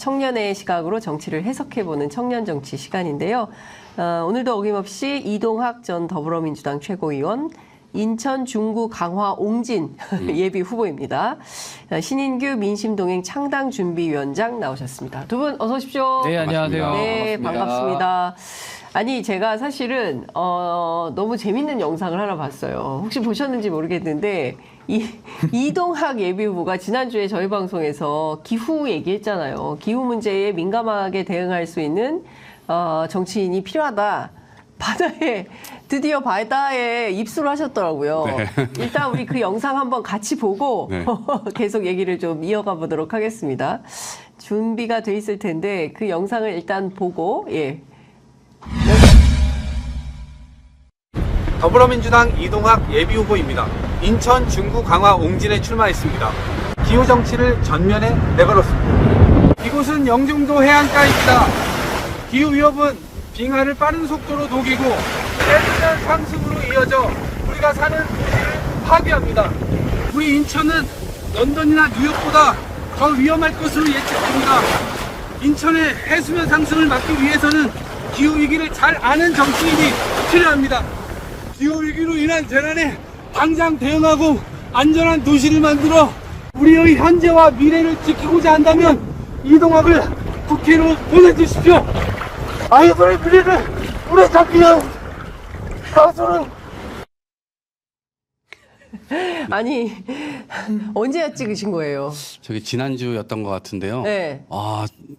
청년의 시각으로 정치를 해석해보는 청년정치 시간인데요. 오늘도 어김없이 이동학 전 더불어민주당 최고위원, 인천 중구 강화 옹진 예비 후보입니다. 신인규 민심동행 창당준비위원장 나오셨습니다. 두 분 어서 오십시오. 네, 안녕하세요. 네, 반갑습니다. 아니, 제가 사실은 너무 재밌는 영상을 하나 봤어요. 혹시 보셨는지 모르겠는데 이동학 예비후보가 지난주에 저희 방송에서 기후 얘기했잖아요. 기후 문제에 민감하게 대응할 수 있는 정치인이 필요하다. 드디어 바다에 입수를 하셨더라고요. 네. 일단 우리 그 영상 한번 같이 보고 네. 계속 얘기를 좀 이어가 보도록 하겠습니다. 준비가 돼 있을 텐데 그 영상을 일단 보고 더불어민주당 이동학 예비후보입니다. 인천 중구 강화 옹진에 출마했습니다. 기후정치를 전면에 내걸었습니다. 이곳은 영종도 해안가입니다. 기후위협은 빙하를 빠른 속도로 녹이고 세수면 상승으로 이어져 우리가 사는 도시를 파괴합니다. 우리 인천은 런던이나 뉴욕보다 더 위험할 것으로 예측됩니다. 인천의 해수면 상승을 막기 위해서는 기후위기를 잘 아는 정치인이 필요합니다. 기후위기로 인한 재난에 당장 대응하고 안전한 도시를 만들어 우리의 현재와 미래를 지키고자 한다면 이동학을 국회로 보내주십시오. 아이들의 미래를 물에 잡히는 가수는 아니 언제 찍으신 거예요? 저기 지난주였던 것 같은데요. 네.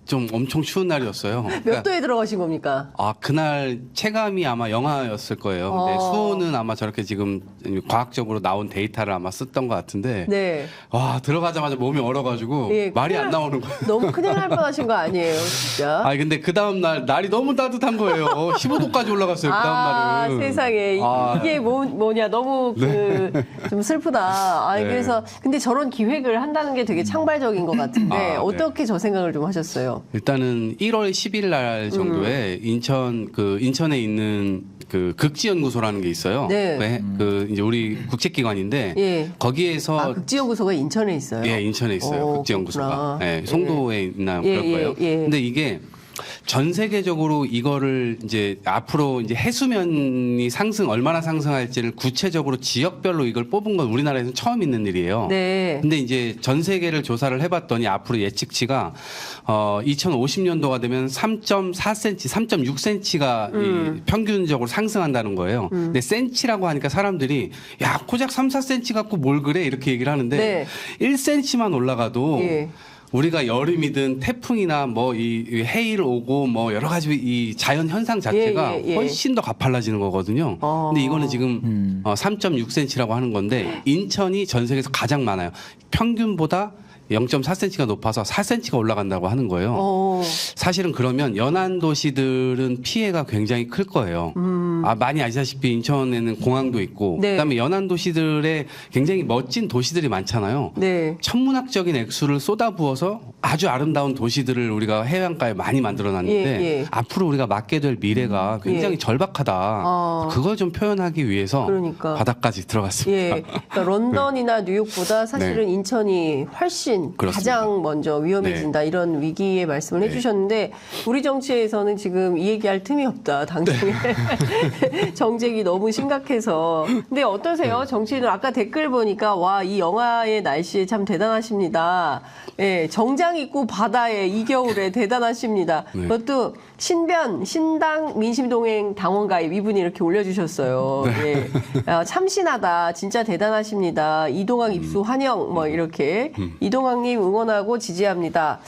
좀 엄청 추운 날이었어요. 몇 도에 들어가신 겁니까? 그날 체감이 아마 영하였을 거예요. 근데 수온은 아마 저렇게 지금 과학적으로 나온 데이터를 아마 썼던 것 같은데. 네. 와, 들어가자마자 몸이 얼어가지고 예, 말이 안 나오는 거예요. 너무 큰일 날 뻔하신 거 아니에요, 진짜? 근데 그 다음날 날이 너무 따뜻한 거예요. 15도까지 올라갔어요, 그 다음날은. 세상에. 이게 뭐냐, 너무 좀 슬프다. 네. 그래서, 근데 저런 기획을 한다는 게 되게 창발적인 것 같은데, 네. 어떻게 저 생각을 좀 하셨어요? 일단은 1월 10일 날 정도에 인천에 있는 그 극지연구소라는 게 있어요. 네. 이제 우리 국책기관인데 예. 거기에서 극지연구소가 인천에 있어요? 예, 인천에 있어요. 극지연구소가. 그렇구나. 예, 송도에 있나 그럴 거예요. 근데 이게 전 세계적으로 이거를 이제 앞으로 이제 해수면이 얼마나 상승할지를 구체적으로 지역별로 이걸 뽑은 건 우리나라에서는 처음 있는 일이에요. 네. 근데 이제 전 세계를 조사를 해봤더니 앞으로 예측치가 2050년도가 되면 3.4cm, 3.6cm가 평균적으로 상승한다는 거예요. 근데 센치라고 하니까 사람들이 야, 고작 3, 4cm 갖고 뭘 그래? 이렇게 얘기를 하는데 네. 1cm만 올라가도 예. 우리가 여름이든 태풍이나 뭐 이 해일 오고 뭐 여러 가지 이 자연 현상 자체가 예. 훨씬 더 가팔라지는 거거든요. 근데 이거는 지금 3.6cm라고 하는 건데 인천이 전 세계에서 가장 많아요. 평균보다 0.4cm가 높아서 4cm가 올라간다고 하는 거예요. 사실은 그러면 연안 도시들은 피해가 굉장히 클 거예요. 많이 아시다시피 인천에는 공항도 있고 네. 그다음에 연안 도시들에 굉장히 멋진 도시들이 많잖아요. 네. 천문학적인 액수를 쏟아부어서 아주 아름다운 도시들을 우리가 해안가에 많이 만들어놨는데 예. 앞으로 우리가 맞게 될 미래가 굉장히 절박하다. 그걸 좀 표현하기 위해서 그러니까. 바다까지 들어갔습니다. 예. 그러니까 런던이나 뉴욕보다 사실은 인천이 훨씬 그렇습니다. 가장 먼저 위험해진다 이런 위기의 말씀을 해주셨는데 우리 정치에서는 지금 이 얘기할 틈이 없다. 당장에 정책이 너무 심각해서. 근데 어떠세요? 정치인들 아까 댓글 보니까 와, 이 영하의 날씨에 참 대단하십니다. 예, 정장 입고 바다에 이 겨울에 대단하십니다. 그것도 신당 민심동행 당원 가입 이분이 이렇게 올려주셨어요. 예. 참신하다. 진짜 대단하십니다. 이동학 입수 환영 뭐 이렇게 이동학님 응원하고 지지합니다.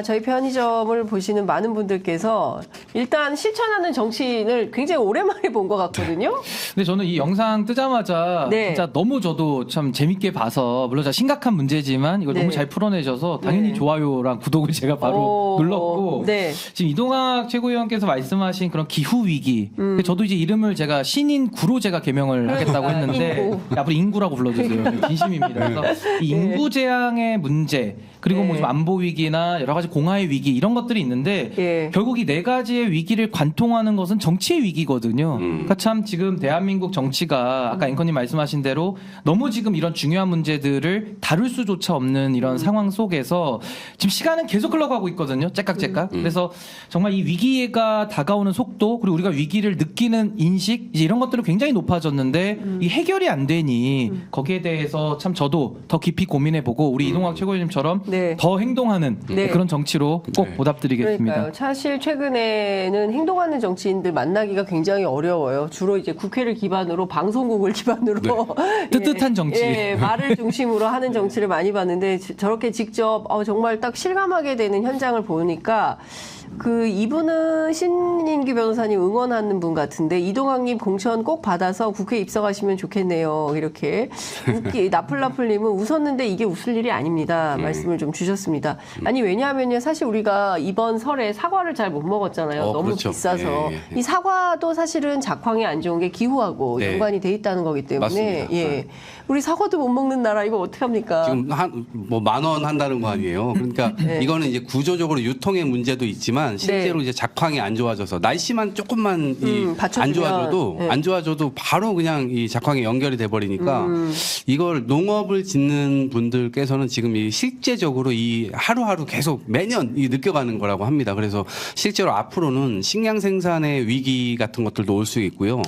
저희 편의점을 보시는 많은 분들께서 일단 실천하는 정치인을 굉장히 오랜만에 본 것 같거든요. 근데 저는 이 영상 뜨자마자 네. 진짜 너무 저도 참 재밌게 봐서 물론 심각한 문제지만 이걸 네. 너무 잘 풀어내셔서 당연히 네. 좋아요랑 구독을 제가 바로 눌렀고 네. 지금 이동학 최고위원께서 말씀하신 그런 기후 위기 저도 이제 이름을 제가 신인구로 제가 개명을 하겠다고 했는데 인구. 앞으로 인구라고 불러주세요. 진심입니다. 그래서 이 인구 재앙의 문제 그리고 네. 뭐 좀 안보 위기나 여러 가지 공화의 위기 이런 것들이 있는데 예. 결국 이 네 가지의 정치의 위기를 관통하는 것은 정치의 위기거든요. 그러니까 참 지금 대한민국 정치가 아까 앵커님 말씀하신 대로 너무 지금 이런 중요한 문제들을 다룰 수조차 없는 이런 상황 속에서 지금 시간은 계속 흘러가고 있거든요. 째깍째깍. 그래서 정말 이 위기가 다가오는 속도 그리고 우리가 위기를 느끼는 인식 이제 이런 것들은 굉장히 높아졌는데 이 해결이 안 되니 거기에 대해서 참 저도 더 깊이 고민해보고 우리 이동학 최고위원님처럼 네. 더 행동하는 네. 그런 정치로 꼭 네. 보답드리겠습니다. 그러니까요. 사실 최근에는 행동하는 정치인들 만나기가 굉장히 어려워요. 주로 이제 국회를 기반으로 방송국을 기반으로 뜨뜻한 정치. 예, 말을 중심으로 하는 정치를 많이 봤는데 저렇게 직접 정말 딱 실감하게 되는 현장을 보니까 이분은 신인규 변호사님 응원하는 분 같은데 이동학님 공천 꼭 받아서 국회 입성하시면 좋겠네요. 이렇게 나플나플님은 웃었는데 이게 웃을 일이 아닙니다. 말씀을 좀 주셨습니다. 아니 왜냐하면요 사실 우리가 이번 설에 사과를 잘 못 먹었잖아요. 너무 그렇죠. 비싸서 예. 이 사과도 사실은 작황이 안 좋은 게 기후하고 네. 연관이 돼 있다는 거기 때문에 맞습니다. 예. 우리 사과도 못 먹는 나라 이거 어떻게 합니까? 지금 뭐 10,000원 한다는 거 아니에요. 그러니까 이거는 이제 구조적으로 유통의 문제도 있지만 실제로 이제 작황이 안 좋아져서 날씨만 조금만 받쳐주면, 안 좋아져도 바로 그냥 이 작황에 연결이 돼 버리니까 이걸 농업을 짓는 분들께서는 지금 이 실제적으로 이 하루하루 계속 매년 느껴가는 거라고 합니다. 그래서 실제로 앞으로는 식량 생산의 위기 같은 것들도 올 수 있고요.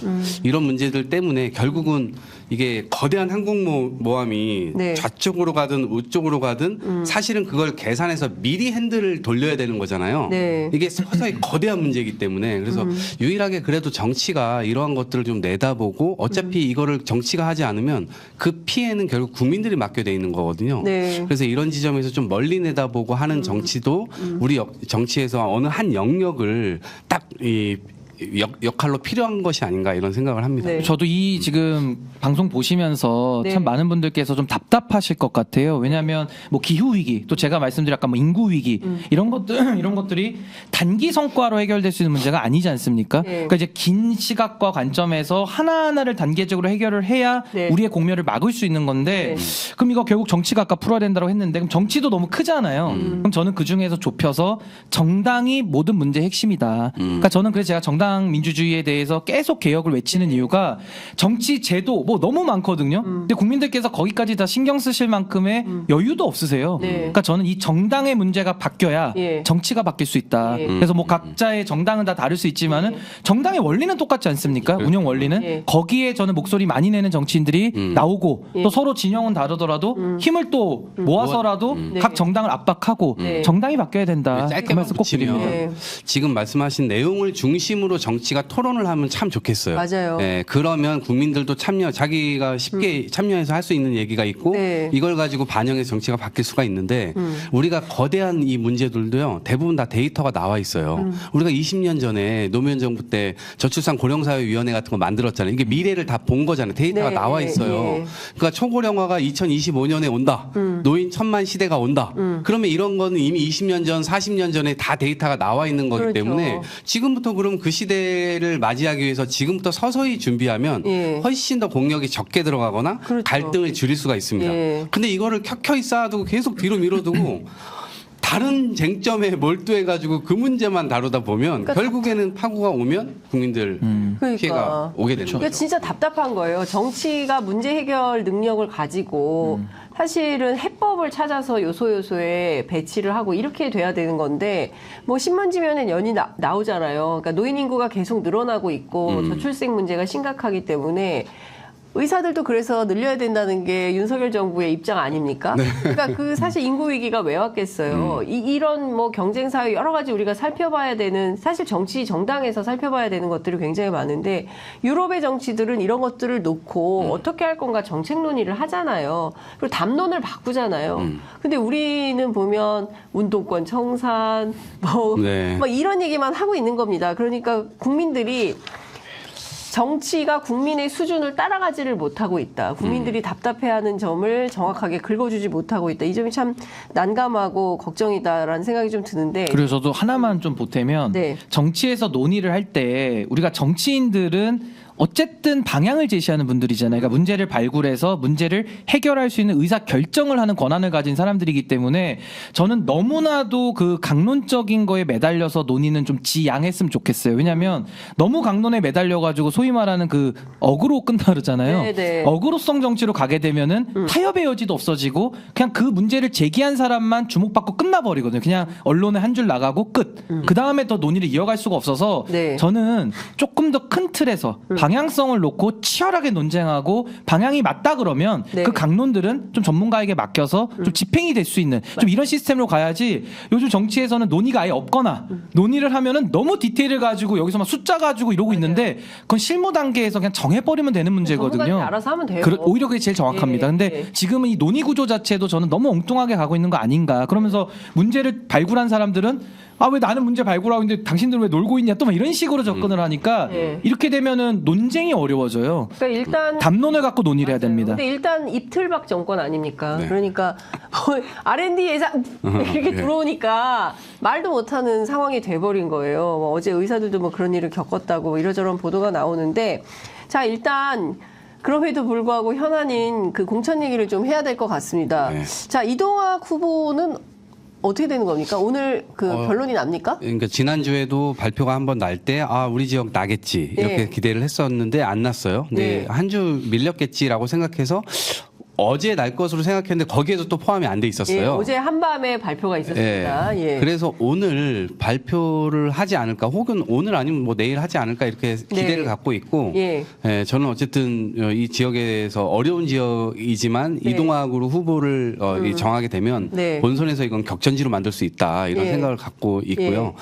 이런 문제들 때문에 결국은 이게 거대한 항공모함이 네. 좌쪽으로 가든 우쪽으로 가든 사실은 그걸 계산해서 미리 핸들을 돌려야 되는 거잖아요. 네. 이게 서서히 거대한 문제이기 때문에 그래서 유일하게 그래도 정치가 이러한 것들을 좀 내다보고 어차피 이거를 정치가 하지 않으면 그 피해는 결국 국민들이 맡게 돼 있는 거거든요. 네. 그래서 이런 지점에서 좀 멀리 내다보고 하는 정치도 우리 정치에서 어느 한 영역을 딱 역할로 필요한 것이 아닌가 이런 생각을 합니다. 네. 저도 이 지금 방송 보시면서 네. 참 많은 분들께서 좀 답답하실 것 같아요. 왜냐하면 뭐 기후 위기, 또 제가 말씀드린 아까 뭐 인구 위기 이런 것들이 단기 성과로 해결될 수 있는 문제가 아니지 않습니까? 네. 그러니까 이제 긴 시각과 관점에서 하나하나를 단계적으로 해결을 해야 네. 우리의 공멸을 막을 수 있는 건데 그럼 이거 결국 정치가 아까 풀어야 된다고 했는데 그럼 정치도 너무 크잖아요. 그럼 저는 그 중에서 좁혀서 정당이 모든 문제의 핵심이다. 그러니까 저는 그래서 제가 정당 민주주의에 대해서 계속 개혁을 외치는 이유가 정치 제도 뭐 너무 많거든요. 근데 국민들께서 거기까지 다 신경 쓰실 만큼의 여유도 없으세요. 네. 그러니까 저는 이 정당의 문제가 바뀌어야 예. 정치가 바뀔 수 있다. 예. 그래서 뭐 각자의 정당은 다 다를 수 있지만은 정당의 원리는 똑같지 않습니까? 운영 원리는 예. 거기에 저는 목소리 많이 내는 정치인들이 나오고 예. 또 서로 진영은 다르더라도 힘을 또 모아서라도 각 네. 정당을 압박하고 네. 정당이 바뀌어야 된다. 그 짧게 말씀 꼭 붙이면 드립니다. 네. 지금 말씀하신 내용을 중심으로 정치가 토론을 하면 참 좋겠어요. 맞아요. 네, 그러면 국민들도 자기가 쉽게 참여해서 할 수 있는 얘기가 있고 네. 이걸 가지고 반영해서 정치가 바뀔 수가 있는데 우리가 거대한 이 문제들도요 대부분 다 데이터가 나와 있어요. 우리가 20년 전에 노무현 정부 때 저출산 고령사회위원회 같은 거 만들었잖아요. 이게 미래를 다 본 거잖아요. 데이터가 네. 나와 있어요. 네. 그러니까 초고령화가 2025년에 온다. 노인 1000만 시대가 온다. 그러면 이런 거는 이미 20년 전, 40년 전에 다 데이터가 나와 있는 거기 그렇죠. 때문에 지금부터 그럼 그 시대를 맞이하기 위해서 지금부터 서서히 준비하면 예. 훨씬 더 공력이 적게 들어가거나 그렇죠. 갈등을 줄일 수가 있습니다. 예. 근데 이거를 켜켜이 쌓아두고 계속 뒤로 밀어두고 다른 쟁점에 몰두해가지고 그 문제만 다루다 보면 그러니까 결국에는 파고가 오면 국민들 그러니까. 피해가 오게 되는 그러니까 거죠. 진짜 답답한 거예요. 정치가 문제 해결 능력을 가지고 사실은 해법을 찾아서 요소요소에 배치를 하고 이렇게 돼야 되는 건데 뭐 신문지면에 연이 나오잖아요. 그러니까 노인 인구가 계속 늘어나고 있고 저출생 문제가 심각하기 때문에 의사들도 그래서 늘려야 된다는 게 윤석열 정부의 입장 아닙니까? 그러니까 그 사실 인구 위기가 왜 왔겠어요? 이런 뭐 경쟁 사회 여러 가지 우리가 살펴봐야 되는 사실 정치 정당에서 살펴봐야 되는 것들이 굉장히 많은데 유럽의 정치들은 이런 것들을 놓고 어떻게 할 건가 정책 논의를 하잖아요. 그리고 담론을 바꾸잖아요. 근데 우리는 보면 운동권 청산 뭐 네. 이런 얘기만 하고 있는 겁니다. 그러니까 국민들이 정치가 국민의 수준을 따라가지를 못하고 있다. 국민들이 답답해하는 점을 정확하게 긁어주지 못하고 있다. 이 점이 참 난감하고 걱정이다라는 생각이 좀 드는데. 그리고 저도 하나만 좀 보태면 네. 정치에서 논의를 할 때 우리가 정치인들은 어쨌든 방향을 제시하는 분들이잖아요. 그러니까 문제를 발굴해서 문제를 해결할 수 있는 의사 결정을 하는 권한을 가진 사람들이기 때문에 저는 너무나도 그 강론적인 거에 매달려서 논의는 좀 지양했으면 좋겠어요. 왜냐하면 너무 강론에 매달려가지고 소위 말하는 그 어그로 끝나 그러잖아요. 네네. 어그로성 정치로 가게 되면은 타협의 여지도 없어지고 그냥 그 문제를 제기한 사람만 주목받고 끝나버리거든요. 그냥 언론에 한 줄 나가고 끝. 그 다음에 더 논의를 이어갈 수가 없어서 네. 저는 조금 더 큰 틀에서 방향성을 놓고 치열하게 논쟁하고 방향이 맞다 그러면 네. 그 강론들은 좀 전문가에게 맡겨서 좀 집행이 될 수 있는 좀 이런 시스템으로 가야지 요즘 정치에서는 논의가 아예 없거나 논의를 하면은 너무 디테일을 가지고 여기서 막 숫자 가지고 이러고 있는데 그건 실무 단계에서 그냥 정해버리면 되는 문제거든요. 전문가들이 알아서 하면 돼요. 오히려 그게 제일 정확합니다. 예, 근데 예. 지금은 이 논의 구조 자체도 저는 너무 엉뚱하게 가고 있는 거 아닌가. 그러면서 문제를 발굴한 사람들은 아, 왜 나는 문제 발굴하고 있는데 당신들은 왜 놀고 있냐 또 막 이런 식으로 접근을 하니까 예. 이렇게 되면은 논쟁이 어려워져요. 그러니까 일단 담론을 갖고 논의를 해야 됩니다. 근데 일단 입틀박 정권 아닙니까? 네. 그러니까 R&D 예산 이렇게 예. 들어오니까 말도 못하는 상황이 돼버린 거예요. 뭐 어제 의사들도 뭐 그런 일을 겪었다고 뭐 이러저런 보도가 나오는데 자 일단 그럼에도 불구하고 현안인 그 공천 얘기를 좀 해야 될 것 같습니다. 네. 자 이동학 후보는 어떻게 되는 겁니까? 오늘 그 결론이 납니까? 그러니까 지난주에도 발표가 한번 날 때 아 우리 지역 나겠지 이렇게 네. 기대를 했었는데 안 났어요. 근데 네. 한 주 밀렸겠지라고 생각해서 어제 날 것으로 생각했는데 거기에도 또 포함이 안 돼 예, 있었어요. 어제 한밤에 발표가 있었습니다. 예. 그래서 오늘 발표를 하지 않을까 혹은 오늘 아니면 뭐 내일 하지 않을까 이렇게 기대를 네. 갖고 있고 예. 저는 어쨌든 이 지역에서 어려운 지역이지만 네. 이동학으로 후보를 정하게 되면 네. 본선에서 이건 격전지로 만들 수 있다 이런 예. 생각을 갖고 있고요.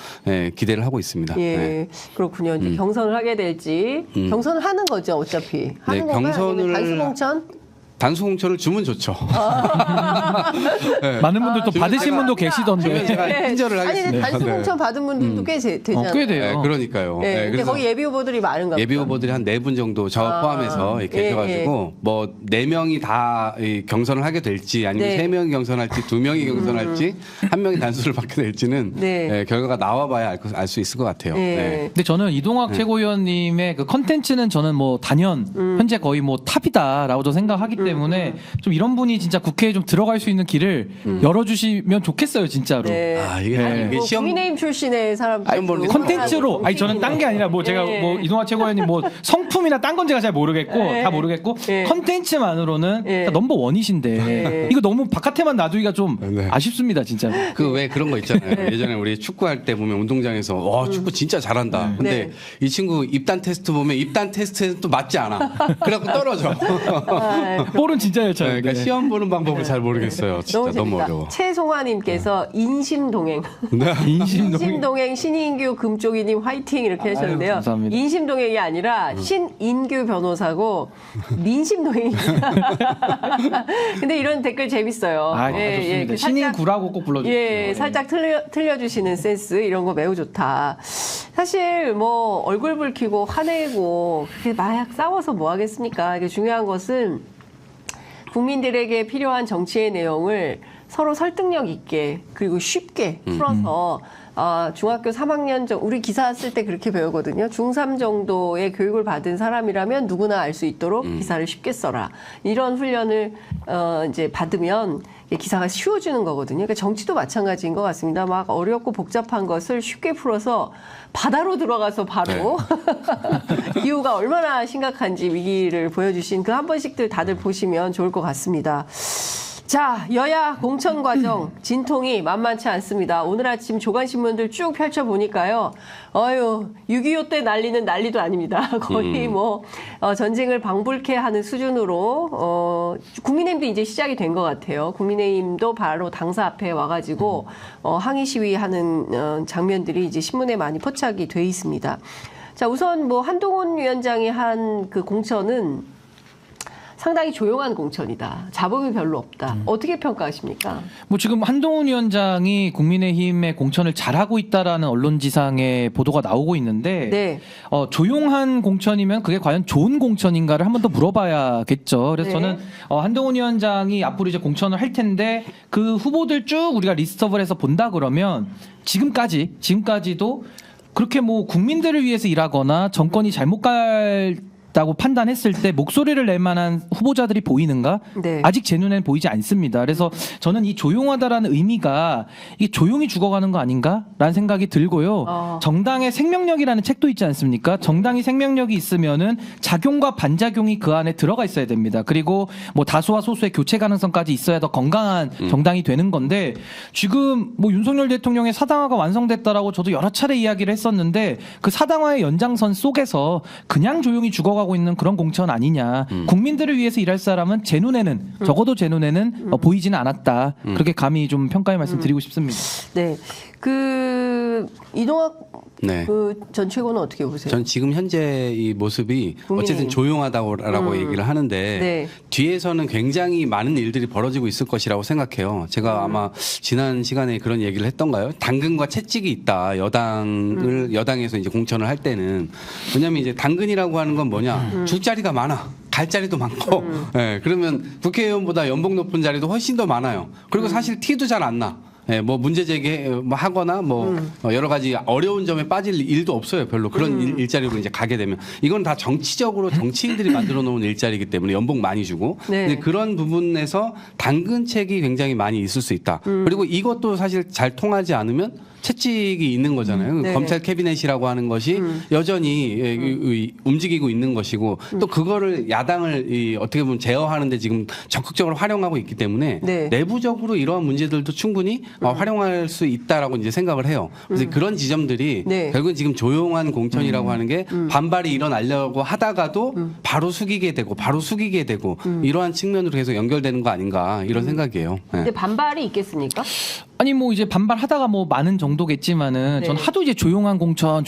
기대를 하고 있습니다. 예, 네. 그렇군요. 이제 경선을 하게 될지 경선을 하는 거죠, 어차피 하는 건가요? 경선을 아니면 단수 공천? 단수 공천을 주면 좋죠. 많은 분들 또 지금 받으신 제가- 분도 주면 계시던데. 제가 친절을 아니, 근데 하겠습니다. 단수 네. 공천 받은 분들도 꽤 되잖아요. 꽤 네, 돼요. 그러니까요. 예, 네, 근데 그래서 거기 예비 후보들이 많은가 예비 보다. 후보들이 한 4분 정도 저 포함해서 이렇게 예, 계셔가지고 뭐 4명이 다 이 경선을 하게 될지 아니면 네. 3명이 경선할지 2명이 경선할지 1명이 단수를 받게 될지는 네. 결과가 나와봐야 알 수 있을 것 같아요. 예. 네. 근데 저는 이동학 최고위원님의 그 컨텐츠는 저는 뭐 단연 현재 거의 뭐 탑이다라고 저 생각하기 때문에 좀 이런 분이 진짜 국회에 좀 들어갈 수 있는 길을 열어주시면 좋겠어요, 진짜로. 네. 아, 이게, 아니, 이게 뭐 시험 국민의힘 출신의 사람들. 아니, 뭐 컨텐츠로 아니 저는 딴 게 아니라 뭐 제가 예. 뭐 이동학 최고위원님 뭐 성품이나 딴 건 제가 잘 모르겠고 예. 다 모르겠고 예. 컨텐츠만으로는 예. 넘버 원이신데 예. 이거 너무 바깥에만 놔두기가 좀 네. 아쉽습니다, 진짜로. 그 왜 그런 거 있잖아요. 예전에 우리 축구할 때 보면 운동장에서 와 축구 진짜 잘한다. 근데 네. 이 친구 입단 테스트 보면 입단 테스트에는 또 맞지 않아. 그래갖고 떨어져. 아, 볼은 진짜 잘 차는데. 그러니까 시험 보는 방법을 잘 모르겠어요. 진짜 너무 너무 재밌다. 어려워. 최송화님께서 인심동행. 인심동행 신인규 금쪽이님 화이팅 이렇게 하셨는데요. 감사합니다. 인심동행이 아니라 신인규 변호사고 민심동행입니다. 근데 이런 댓글 재밌어요. 아, 좋습니다. 그 신인 살짝- 구라고 꼭 불러주세요. 예, 살짝 틀려주시는 센스 이런 거 매우 좋다. 사실 뭐 얼굴 붉히고 화내고 그렇게 막 싸워서 뭐 하겠습니까? 이게 중요한 것은 국민들에게 필요한 정치의 내용을 서로 설득력 있게 그리고 쉽게 풀어서 중학교 3학년 정도 우리 기사 쓸 때 그렇게 배우거든요. 중3 정도의 교육을 받은 사람이라면 누구나 알 수 있도록 기사를 쉽게 써라. 이런 훈련을 이제 받으면 기사가 쉬워지는 거거든요. 그러니까 정치도 마찬가지인 것 같습니다. 막 어렵고 복잡한 것을 쉽게 풀어서 바다로 들어가서 바로 기후가 얼마나 심각한지 위기를 보여주신 그 한 번씩들 다들 보시면 좋을 것 같습니다. 자, 여야 공천 과정 진통이 만만치 않습니다. 오늘 아침 조간신문들 쭉 펼쳐보니까요. 6.25 때 난리는 난리도 아닙니다. 거의 뭐 전쟁을 방불케 하는 수준으로 국민의힘도 이제 시작이 된 것 같아요. 국민의힘도 바로 당사 앞에 와가지고 항의 시위하는 장면들이 이제 신문에 많이 포착이 돼 있습니다. 자, 우선 뭐 한동훈 위원장이 한 그 공천은 상당히 조용한 공천이다. 잡음이 별로 없다. 어떻게 평가하십니까? 뭐 지금 한동훈 위원장이 국민의힘의 공천을 잘하고 있다라는 언론지상의 보도가 나오고 있는데 네. 조용한 공천이면 그게 과연 좋은 공천인가를 한 번 더 물어봐야겠죠. 그래서 네. 저는 한동훈 위원장이 앞으로 이제 공천을 할 텐데 그 후보들 쭉 우리가 리스트업을 해서 본다 그러면 지금까지도 그렇게 뭐 국민들을 위해서 일하거나 정권이 잘못 갈 다고 판단했을 때 목소리를 낼 만한 후보자들이 보이는가? 네. 아직 제 눈에는 보이지 않습니다. 그래서 저는 이 조용하다라는 의미가 이게 조용히 죽어가는 거 아닌가라는 생각이 들고요. 정당의 생명력이라는 책도 있지 않습니까? 정당이 생명력이 있으면은 작용과 반작용이 그 안에 들어가 있어야 됩니다. 그리고 뭐 다수와 소수의 교체 가능성까지 있어야 더 건강한 정당이 되는 건데 지금 뭐 윤석열 대통령의 사당화가 완성됐다라고 저도 여러 차례 이야기를 했었는데 그 사당화의 연장선 속에서 그냥 조용히 죽어가고 있는 그런 공천 아니냐. 국민들을 위해서 일할 사람은 제 눈에는 적어도 제 눈에는 보이지는 않았다. 그렇게 감히 좀 평가의 말씀 드리고 싶습니다. 네. 그 이동학 네. 그 전 최고는 어떻게 보세요? 전 지금 현재 이 모습이 어쨌든 조용하다고 얘기를 하는데 네. 뒤에서는 굉장히 많은 일들이 벌어지고 있을 것이라고 생각해요. 제가 아마 지난 시간에 그런 얘기를 했던가요? 당근과 채찍이 있다. 여당에서 이제 공천을 할 때는 왜냐하면 이제 당근이라고 하는 건 뭐냐? 줄 자리가 많아. 갈 자리도 많고, 예, 그러면 국회의원보다 연봉 높은 자리도 훨씬 더 많아요. 그리고 사실 티도 잘 안 나. 예, 뭐 문제 제기 뭐 하거나 뭐 여러 가지 어려운 점에 빠질 일도 없어요. 별로 그런 일자리로 이제 가게 되면 이건 다 정치적으로 정치인들이 만들어 놓은 일자리이기 때문에 연봉 많이 주고 네. 근데 그런 부분에서 당근책이 굉장히 많이 있을 수 있다. 그리고 이것도 사실 잘 통하지 않으면 채찍이 있는 거잖아요. 네. 검찰 캐비넷이라고 하는 것이 여전히 움직이고 있는 것이고 또 그거를 야당을 어떻게 보면 제어하는데 지금 적극적으로 활용하고 있기 때문에 네. 내부적으로 이러한 문제들도 충분히 활용할 수 있다라고 이제 생각을 해요. 그래서 그런 지점들이 네. 결국은 지금 조용한 공천이라고 하는 게 반발이 일어나려고 하다가도 바로 숙이게 되고 이러한 측면으로 계속 연결되는 거 아닌가 이런 생각이에요. 네. 근데 반발이 있겠습니까? 아니 뭐 이제 반발하다가 뭐 많은 정도겠지만은 네. 전 하도 이제 조용한 공천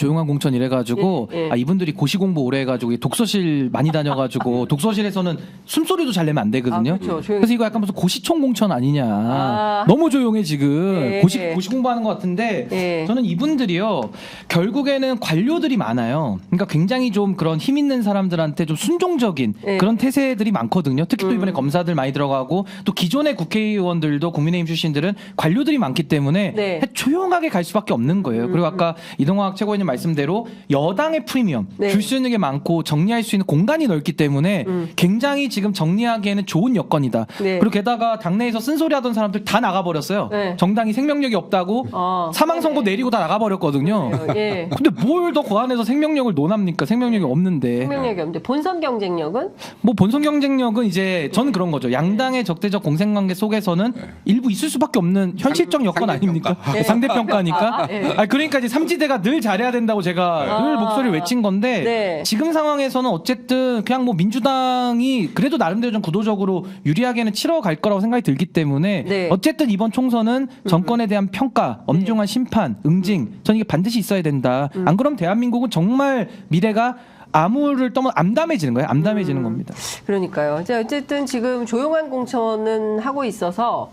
이래가지고 네, 네. 아 이분들이 고시 공부 오래 해가지고 독서실 많이 다녀가지고 독서실에서는 숨소리도 잘 내면 안 되거든요. 아, 그렇죠. 조용히. 그래서 이거 약간 무슨 고시총 공천 아니냐. 아. 너무 조용해 지금 네, 고시 네. 공부하는 것 같은데 네. 저는 이분들이요 결국에는 관료들이 많아요. 그러니까 굉장히 좀 그런 힘 있는 사람들한테 좀 순종적인 네. 그런 태세들이 많거든요. 특히 또 이번에 검사들 많이 들어가고 또 기존의 국회의원들도 국민의힘 출신들은 관료들이 많기 때문에 네. 조용하게 갈 수밖에 없는 거예요. 그리고 아까 이동학 최고위원님 말씀대로 여당의 프리미엄 네. 줄 수 있는 게 많고 정리할 수 있는 공간이 넓기 때문에 굉장히 지금 정리하기에는 좋은 여건이다. 네. 그리고 게다가 당내에서 쓴소리 하던 사람들 다 나가버렸어요. 네. 정당이 생명력이 없다고 사망 선고 내리고 다 나가버렸거든요. 예. 근데 뭘 더 그 안에서 생명력을 논합니까? 생명력이 없는데. 생명력이 없는데 본선 경쟁력은 뭐 본선 경쟁력은 이제 저는 그런 거죠. 양당의 적대적 공생관계 속에서는 일부 있을 수밖에 없는 현실적 여건 아닙니까? 네. 상대평가니까. 네. 아니, 그러니까 이제 삼지대가 늘 잘해야 된다고 제가 늘 목소리를 외친 건데 네. 지금 상황에서는 어쨌든 그냥 뭐 민주당이 그래도 나름대로 좀 구도적으로 유리하게는 치러갈 거라고 생각이 들기 때문에 네. 어쨌든 이번 총선은 정권에 대한 평가, 엄중한 심판, 응징 저는 이게 반드시 있어야 된다. 안 그러면 대한민국은 정말 미래가 암울을 떠면 암담해지는 거예요. 암담해지는 겁니다. 그러니까요. 이제 어쨌든 지금 조용한 공천은 하고 있어서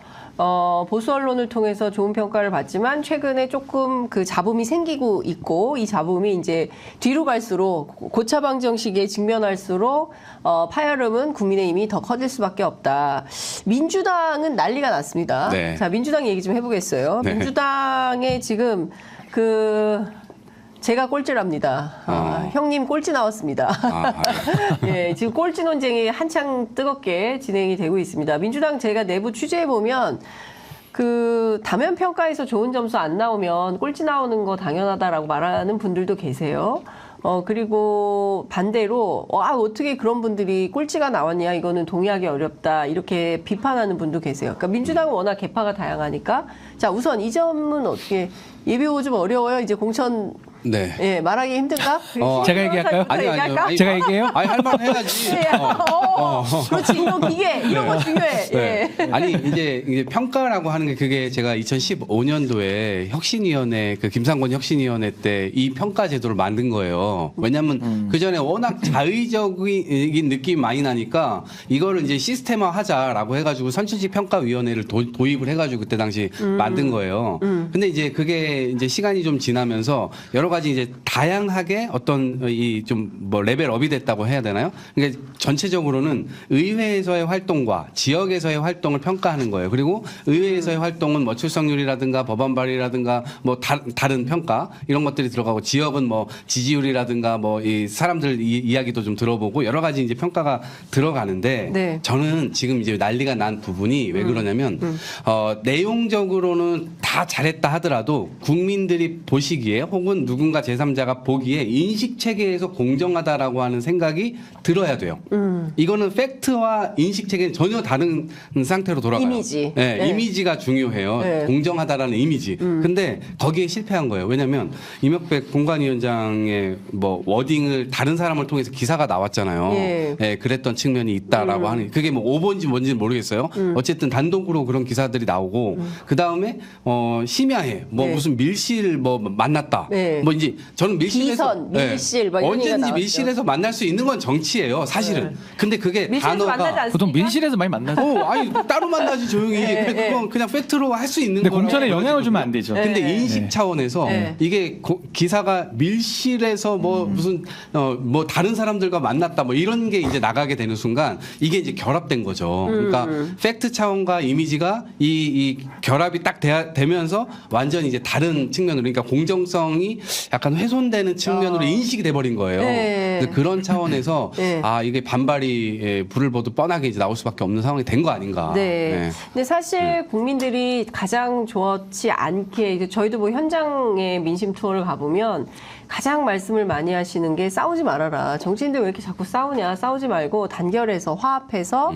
보수 언론을 통해서 좋은 평가를 받지만 최근에 조금 그 잡음이 생기고 있고 이 잡음이 이제 뒤로 갈수록 고차방정 시기에 직면할수록 파열음은 국민의힘이 더 커질 수밖에 없다. 민주당은 난리가 났습니다. 네. 자, 민주당 얘기 좀 해보겠어요. 네. 민주당에 지금 제가 꼴찌랍니다. 형님 꼴찌 나왔습니다. 예, 지금 꼴찌 논쟁이 한창 뜨겁게 진행이 되고 있습니다. 민주당 제가 내부 취재해 보면 그 다면 평가에서 좋은 점수 안 나오면 꼴찌 나오는 거 당연하다라고 말하는 분들도 계세요. 그리고 반대로 어떻게 그런 분들이 꼴찌가 나왔냐 이거는 동의하기 어렵다 이렇게 비판하는 분도 계세요. 그러니까 민주당은 워낙 계파가 다양하니까 자 우선 이 점은 어떻게 예비 후보 좀 어려워요. 이제 공천 네. 예, 말하기 힘든가? 제가 얘기할까요? 얘기할까? 제가 얘기해요? 아니 할만 해야지. 예, 그렇지 이런 기계 이런 거 중요해. 네. 예. 아니 이제 평가라고 하는 게 그게 제가 2015년도에 혁신위원회 그 김상곤 혁신위원회 때 이 평가 제도를 만든 거예요. 왜냐하면 그 전에 워낙 자의적인 느낌이 많이 나니까 이거를 이제 시스템화하자라고 해가지고 선출직 평가위원회를 도입을 해가지고 그때 당시 만든 거예요. 근데 이제 그게 이제 시간이 좀 지나면서 여러 가지 이제 다양하게 어떤 이 좀 뭐 레벨업이 됐다고 해야 되나요? 그러니까 전체적으로는 의회에서의 활동과 지역에서의 활동을 평가하는 거예요. 그리고 의회에서의 활동은 뭐 출석률이라든가 법안 발의라든가 뭐 다른 평가 이런 것들이 들어가고 지역은 뭐 지지율이라든가 뭐 이 사람들 이야기도 좀 들어보고 여러 가지 이제 평가가 들어가는데 네. 저는 지금 이제 난리가 난 부분이 왜 그러냐면 내용적으로는 다 잘했다 하더라도 국민들이 보시기에 혹은 누군가 제3자가 보기에 인식 체계에서 공정하다라고 하는 생각이 들어야 돼요. 이거는 팩트와 인식 체계는 전혀 다른 상태로 돌아가요. 이미지. 네, 네. 이미지가 중요해요. 네. 공정하다라는 이미지. 근데 거기에 실패한 거예요. 왜냐하면 이명백 공관위원장의 뭐 워딩을 다른 사람을 통해서 기사가 나왔잖아요. 예. 예, 그랬던 측면이 있다라고 하는 그게 뭐 오보인지 뭔지는 모르겠어요. 어쨌든 단독으로 그런 기사들이 나오고 그 다음에 심야에 뭐 네. 무슨 밀실 뭐 만났다. 네. 뭐 이제 저는 밀실에서 비선, 밀실 막 이런 얘기가 언제든지 나왔죠. 밀실에서 만날 수 있는 건 정치예요. 사실은. 근데 그게 밀실에서 만나지 단어가 않습니까? 보통 밀실에서 많이 만나죠. 아니 따로 만나지 조용히. 네, 근데 그건 그냥 팩트로 할 수 있는 근데 거라고 공천에 영향을 보여지거든요. 주면 안 되죠. 근데 네. 인식 네. 차원에서 네. 이게 기사가 밀실에서 뭐 무슨 뭐 다른 사람들과 만났다 뭐 이런 게 이제 나가게 되는 순간 이게 이제 결합된 거죠. 그러니까 팩트 차원과 이미지가 이 결합이 딱 되면서 완전히 이제 다른 측면으로 그러니까 공정성이 약간 훼손되는 측면으로 인식이 돼버린 거예요. 네. 근데 그런 차원에서 네. 아 이게 반발이 불을 보듯 뻔하게 이제 나올 수밖에 없는 상황이 된 거 아닌가. 네. 근데 사실 국민들이 가장 좋지 않게 이제 저희도 뭐 현장에 민심 투어를 가보면 가장 말씀을 많이 하시는 게 싸우지 말아라. 정치인들 왜 이렇게 자꾸 싸우냐. 싸우지 말고 단결해서 화합해서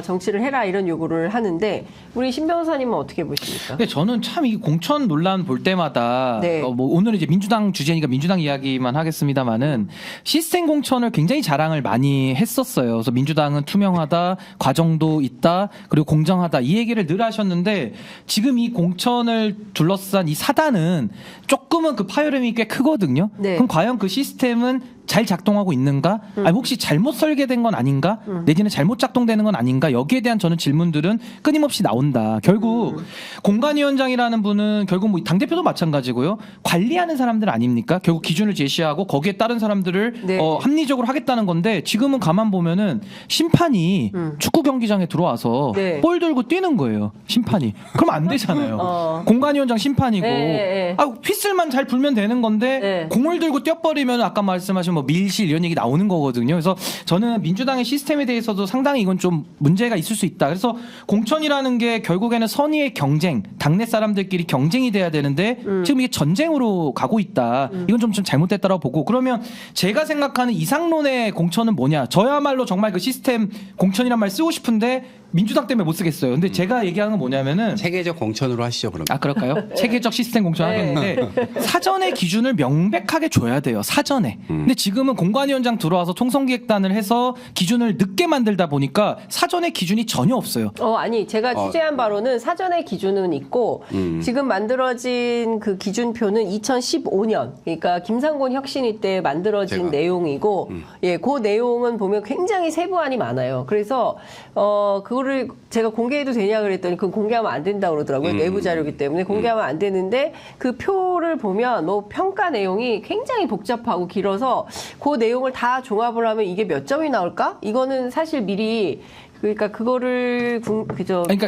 정치를 해라 이런 요구를 하는데 우리 신 변호사님은 어떻게 보십니까? 근데 저는 참 이 공천 논란 볼 때마다 네. 뭐 오늘은 이제 민주당 주제니까 민주당 이야기만 하겠습니다만은 시스템 공천을 굉장히 자랑을 많이 했었어요. 그래서 민주당은 투명하다, 과정도 있다, 그리고 공정하다 이 얘기를 늘 하셨는데 지금 이 공천을 둘러싼 이 사단은 조금은 그 파열음이 꽤 크거든요. 네. 그럼 과연 그 시스템은 잘 작동하고 있는가? 아니 혹시 잘못 설계된 건 아닌가? 내지는 잘못 작동되는 건 아닌가? 여기에 대한 저는 질문들은 끊임없이 나온다. 결국 공관위원장이라는 분은 결국 뭐 당대표도 마찬가지고요. 관리하는 사람들 아닙니까? 결국 기준을 제시하고 거기에 따른 사람들을 네. 합리적으로 하겠다는 건데 지금은 가만 보면은 심판이 축구 경기장에 들어와서 네. 볼 들고 뛰는 거예요. 심판이. 그럼 안 되잖아요. 공관위원장 심판이고 네. 휘슬만 잘 불면 되는 건데 네. 공을 들고 뛰어버리면 아까 말씀하신 뭐 밀실 이런 얘기 나오는 거거든요. 그래서 저는 민주당의 시스템에 대해서도 상당히 이건 좀 문제가 있을 수 있다. 그래서 공천이라는 게 결국에는 선의의 경쟁, 당내 사람들끼리 경쟁이 돼야 되는데 지금 이게 전쟁으로 가고 있다. 이건 좀 잘못됐다고 보고 그러면 제가 생각하는 이상론의 공천은 뭐냐? 저야말로 정말 그 시스템 공천이란 말 쓰고 싶은데 민주당 때문에 못 쓰겠어요. 근데 제가 얘기하는 건 뭐냐면은 체계적 공천으로 하시죠 그러면. 아 그럴까요? 체계적 시스템 공천 하겠는데 사전에 기준을 명백하게 줘야 돼요. 사전에. 근데 지금은 공관위원장 들어와서 총선기획단을 해서 기준을 늦게 만들다 보니까 사전에 기준이 전혀 없어요. 아니 제가 취재한 바로는 사전의 기준은 있고 지금 만들어진 그 기준표는 2015년 그러니까 김상곤 혁신위 때 만들어진 내용이고 예, 그 내용은 보면 굉장히 세부안이 많아요. 그래서 그거를 제가 공개해도 되냐 그랬더니 그건 공개하면 안 된다고 그러더라고요. 내부 자료이기 때문에 공개하면 안 되는데 그 표를 보면 뭐 평가 내용이 굉장히 복잡하고 길어서 그 내용을 다 종합을 하면 이게 몇 점이 나올까? 이거는 사실 미리 그러니까 그거를 그러니까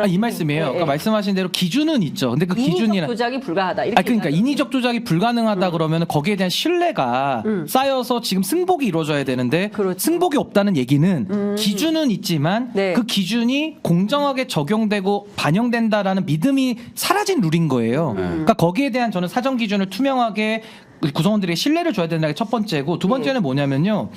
이 말씀이에요. 예, 아까 예. 말씀하신 대로 기준은 있죠. 근데 그 인위적 기준이나 조작이 불가하다. 이렇게 그러니까 얘기하는 인위적 조작이 불가능하다 그러면 거기에 대한 신뢰가 쌓여서 지금 승복이 이루어져야 되는데 그렇죠. 승복이 없다는 얘기는 기준은 있지만 네. 그 기준이 공정하게 적용되고 반영된다라는 믿음이 사라진 룰인 거예요. 그러니까 거기에 대한 저는 사전 기준을 투명하게 구성원들에게 신뢰를 줘야 된다는 게 첫 번째고 두 번째는 뭐냐면요.